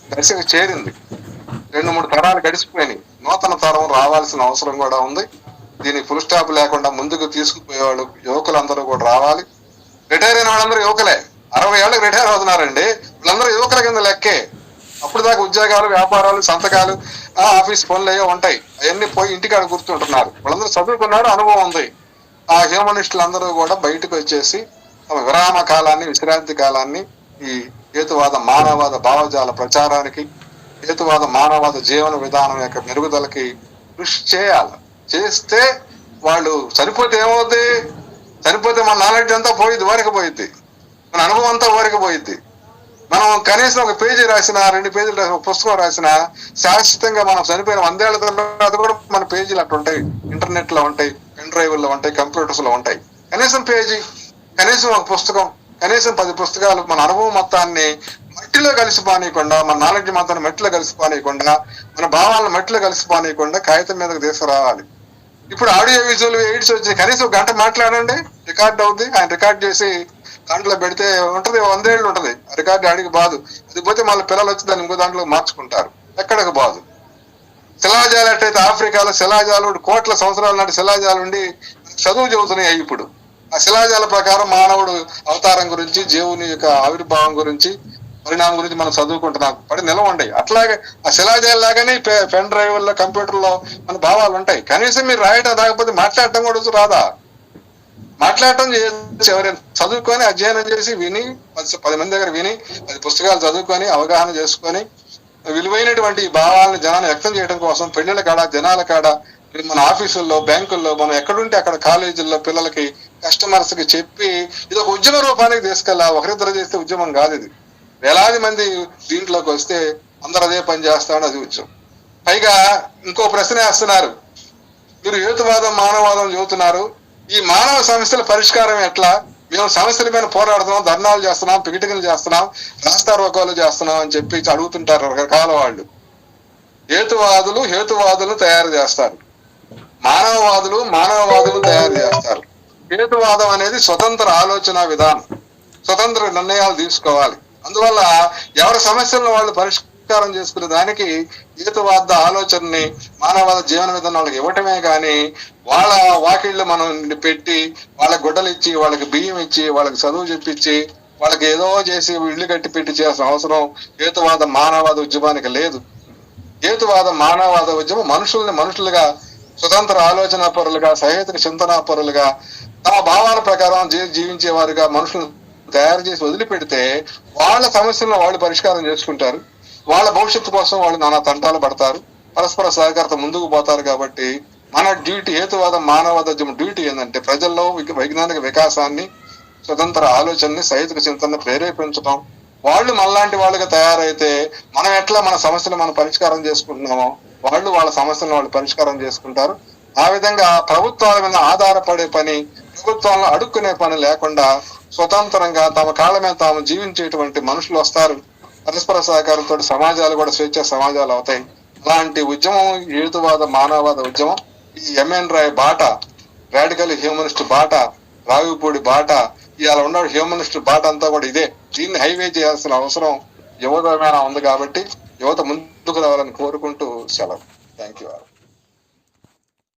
దశకు చేరింది. 2-3 తరాలు గడిచిపోయినాయి. నూతన తరం రావాల్సిన అవసరం కూడా ఉంది. దీనికి ఫుల్ స్టాప్ లేకుండా ముందుకు తీసుకుపోయేవాళ్ళు యువకులందరూ కూడా రావాలి. రిటైర్ అయిన వాళ్ళందరూ యువకులే. 60 ఏళ్ళకి రిటైర్ అవుతున్నారండి. వీళ్ళందరూ యువకుల కింద లెక్కే. అప్పుడు దాకా ఉద్యోగాలు, వ్యాపారాలు, సంతకాలు, ఆఫీస్ పనులు అయ్యో ఉంటాయి. అవన్నీ పోయి ఇంటికాడ కూర్చుంటున్నారు. వాళ్ళందరూ చదువుకున్నారు, అనుభవం ఉంది. ఆ హ్యూమనిస్టులు అందరూ కూడా బయటకు వచ్చేసి తమ విరామ కాలాన్ని, విశ్రాంతి కాలాన్ని ఈ హేతువాద మానవవాద భావజాల ప్రచారానికి, హేతువాద మానవవాద జీవన విధానం యొక్క మెరుగుదలకి కృషి చేయాలి. చేస్తే వాళ్ళు చనిపోతే ఏమవుద్ది? చనిపోతే మన నాలెడ్జ్ అంతా పోయిద్ది, ఊరికి పోయిద్ది. మన అనుభవం అంతా ఊరికి పోయిద్ది. మనం కనీసం ఒక పేజీ రాసిన, 2 పేజీలు రాసిన, ఒక పుస్తకం రాసిన శాశ్వతంగా మనం చనిపోయిన 100 ఏళ్ల తర్వాత కూడా మన పేజీలు అట్లా ఉంటాయి. ఇంటర్నెట్ లో ఉంటాయి, పెన్ డ్రైవ్లో ఉంటాయి, కంప్యూటర్స్ లో ఉంటాయి. కనీసం పేజీ, కనీసం ఒక పుస్తకం, కనీసం 10 పుస్తకాలు మన అనుభవం మొత్తాన్ని మట్టిలో కలిసిపోనీయకుండా, మన నాలెడ్జ్ మొత్తాన్ని మట్టిలో కలిసిపోనీయకుండా, మన భావాలను మట్టిలో కలిసిపోనీయకుండా కాగితం మీదకి తీసుకురావాలి. ఇప్పుడు ఆడియో విజువల్ ఎయిడ్స్ వచ్చి కనీసం 1 గంట మాట్లాడండి, రికార్డ్ అవుద్ది. ఆయన రికార్డ్ చేసి దాంట్లో పెడితే ఉంటది, 100 ఏళ్ళు ఉంటది. ఆ రికార్డు ఆడికి బాదు. అది పోతే మళ్ళీ పిల్లలు వచ్చి దాన్ని ఇంకో దాంట్లో మార్చుకుంటారు. ఎక్కడికి బాదు. శిలాజాలు ఎట్టయితే ఆఫ్రికాలో శిలాజాలు కోట్ల సంవత్సరాల నాటి శిలాజాలు ఉండి చదువు చెబుతున్నాయి. ఇప్పుడు ఆ శిలాజాల ప్రకారం మానవుడు అవతారం గురించి, జీవుని యొక్క ఆవిర్భావం గురించి, పరిణామం గురించి మనం చదువుకుంటున్నాం. పడి నిలవ ఉండయి. అట్లాగే ఆ శిలాజాలు లాగానే పెన్ డ్రైవ్లో, కంప్యూటర్లో మన భావాలు ఉంటాయి. కనీసం మీరు రాయటం రాకపోతే మాట్లాడటం కూడా రాదా? మాట్లాడటం చేయొచ్చు. ఎవరైనా చదువుకొని అధ్యయనం చేసి విని 10 మంది దగ్గర విని 10 పుస్తకాలు చదువుకొని అవగాహన చేసుకొని విలువైనటువంటి భావాలను జనాన్ని వ్యక్తం చేయడం కోసం పెళ్లిళ్ళ కాడ, జనాల కాడ, మన ఆఫీసుల్లో, బ్యాంకుల్లో, మనం ఎక్కడుంటే అక్కడ కాలేజీల్లో పిల్లలకి, కస్టమర్స్ కి చెప్పి ఇది ఒక ఉద్యమ రూపానికి తీసుకెళ్ళా. ఒకరిద్దరు చేస్తే ఉద్యమం కాదు ఇది. వేలాది మంది దీంట్లోకి వస్తే అందరు అదే పని చేస్తాడు, అది ఉద్యమం. పైగా ఇంకో ప్రశ్న వేస్తున్నారు. మీరు హేతువాదం, మానవవాదం చెబుతున్నారు. ఈ మానవ సమస్యల పరిష్కారం ఎట్లా? మేము సమస్యల మీద పోరాడుతున్నాం, ధర్నాలు చేస్తున్నాం, పికెటింగ్లు చేస్తున్నాం, రాస్తారోకోలు చేస్తున్నాం అని చెప్పి అడుగుతుంటారు రకరకాల వాళ్ళు. హేతువాదులు తయారు చేస్తారు, మానవవాదులు తయారు చేస్తారు. హేతువాదం అనేది స్వతంత్ర ఆలోచన విధానం, స్వతంత్ర నిర్ణయాలు తీసుకోవాలి. అందువల్ల ఎవరి సమస్యలను వాళ్ళు పరిష్కారం చేసుకునే దానికి హేతువాద ఆలోచనని, మానవవాద జీవన విధానం వాళ్ళకి ఇవ్వటమే కానీ వాళ్ళ వాకిళ్ళు మనం పెట్టి, వాళ్ళకి గుడ్డలు ఇచ్చి, వాళ్ళకి బియ్యం ఇచ్చి, వాళ్ళకి చదువు చెప్పించి, వాళ్ళకి ఏదో చేసి ఇల్లు కట్టి పెట్టి చేయాల్సిన అవసరం హేతువాద మానవవాద ఉద్యమానికి లేదు. హేతువాద మానవవాద ఉద్యమం మనుషుల్ని మనుషులుగా, స్వతంత్ర ఆలోచన పరులుగా, సహేతుక చింతనా పరులుగా, తమ భావాల ప్రకారం జీవించే వారుగా మనుషులను తయారు చేసి వదిలిపెడితే వాళ్ళ సమస్యలను వాళ్ళు పరిష్కారం చేసుకుంటారు. వాళ్ళ భవిష్యత్తు కోసం వాళ్ళు నానా తంటాలు పడతారు, పరస్పర సహకారంతో ముందుకు పోతారు. కాబట్టి మన డ్యూటీ, హేతువాదం మానవవాద డ్యూటీ ఏంటంటే ప్రజల్లో వైజ్ఞానిక వికాసాన్ని, స్వతంత్ర ఆలోచనని, సహేతుక చింతనని ప్రేరేపించడం. వాళ్ళు మనలాంటి వాళ్ళుగా తయారైతే మనం ఎట్లా మన సమస్యలు మనం పరిష్కారం చేసుకుంటున్నామో వాళ్ళు వాళ్ళ సమస్యలను వాళ్ళు పరిష్కారం చేసుకుంటారు. ఆ విధంగా ప్రభుత్వాల మీద ఆధారపడే పని, ప్రభుత్వాలను అడుక్కునే పని లేకుండా స్వతంత్రంగా తమ కాళ్ళ మీద తాము జీవించేటువంటి మనుషులు వస్తారు. పరస్పర సహకారంతో సమాజాలు కూడా స్వేచ్ఛ సమాజాలు అవుతాయి. అలాంటి ఉద్యమం హేతువాద మానవవాద ఉద్యమం. ఈ ఎంఎన్ రాయ్ బాట, రాడికల్ హ్యూమనిస్ట్ బాట, రావిపూడి బాట, ఇవాళ ఉన్న హ్యూమనిస్ట్ బాట అంతా కూడా ఇదే. దీన్ని హైవే చేయాల్సిన అవసరం యువత మీద ఉంది కాబట్టి యువత ముందుకు రావాలని కోరుకుంటూ సెలవు. Thank you.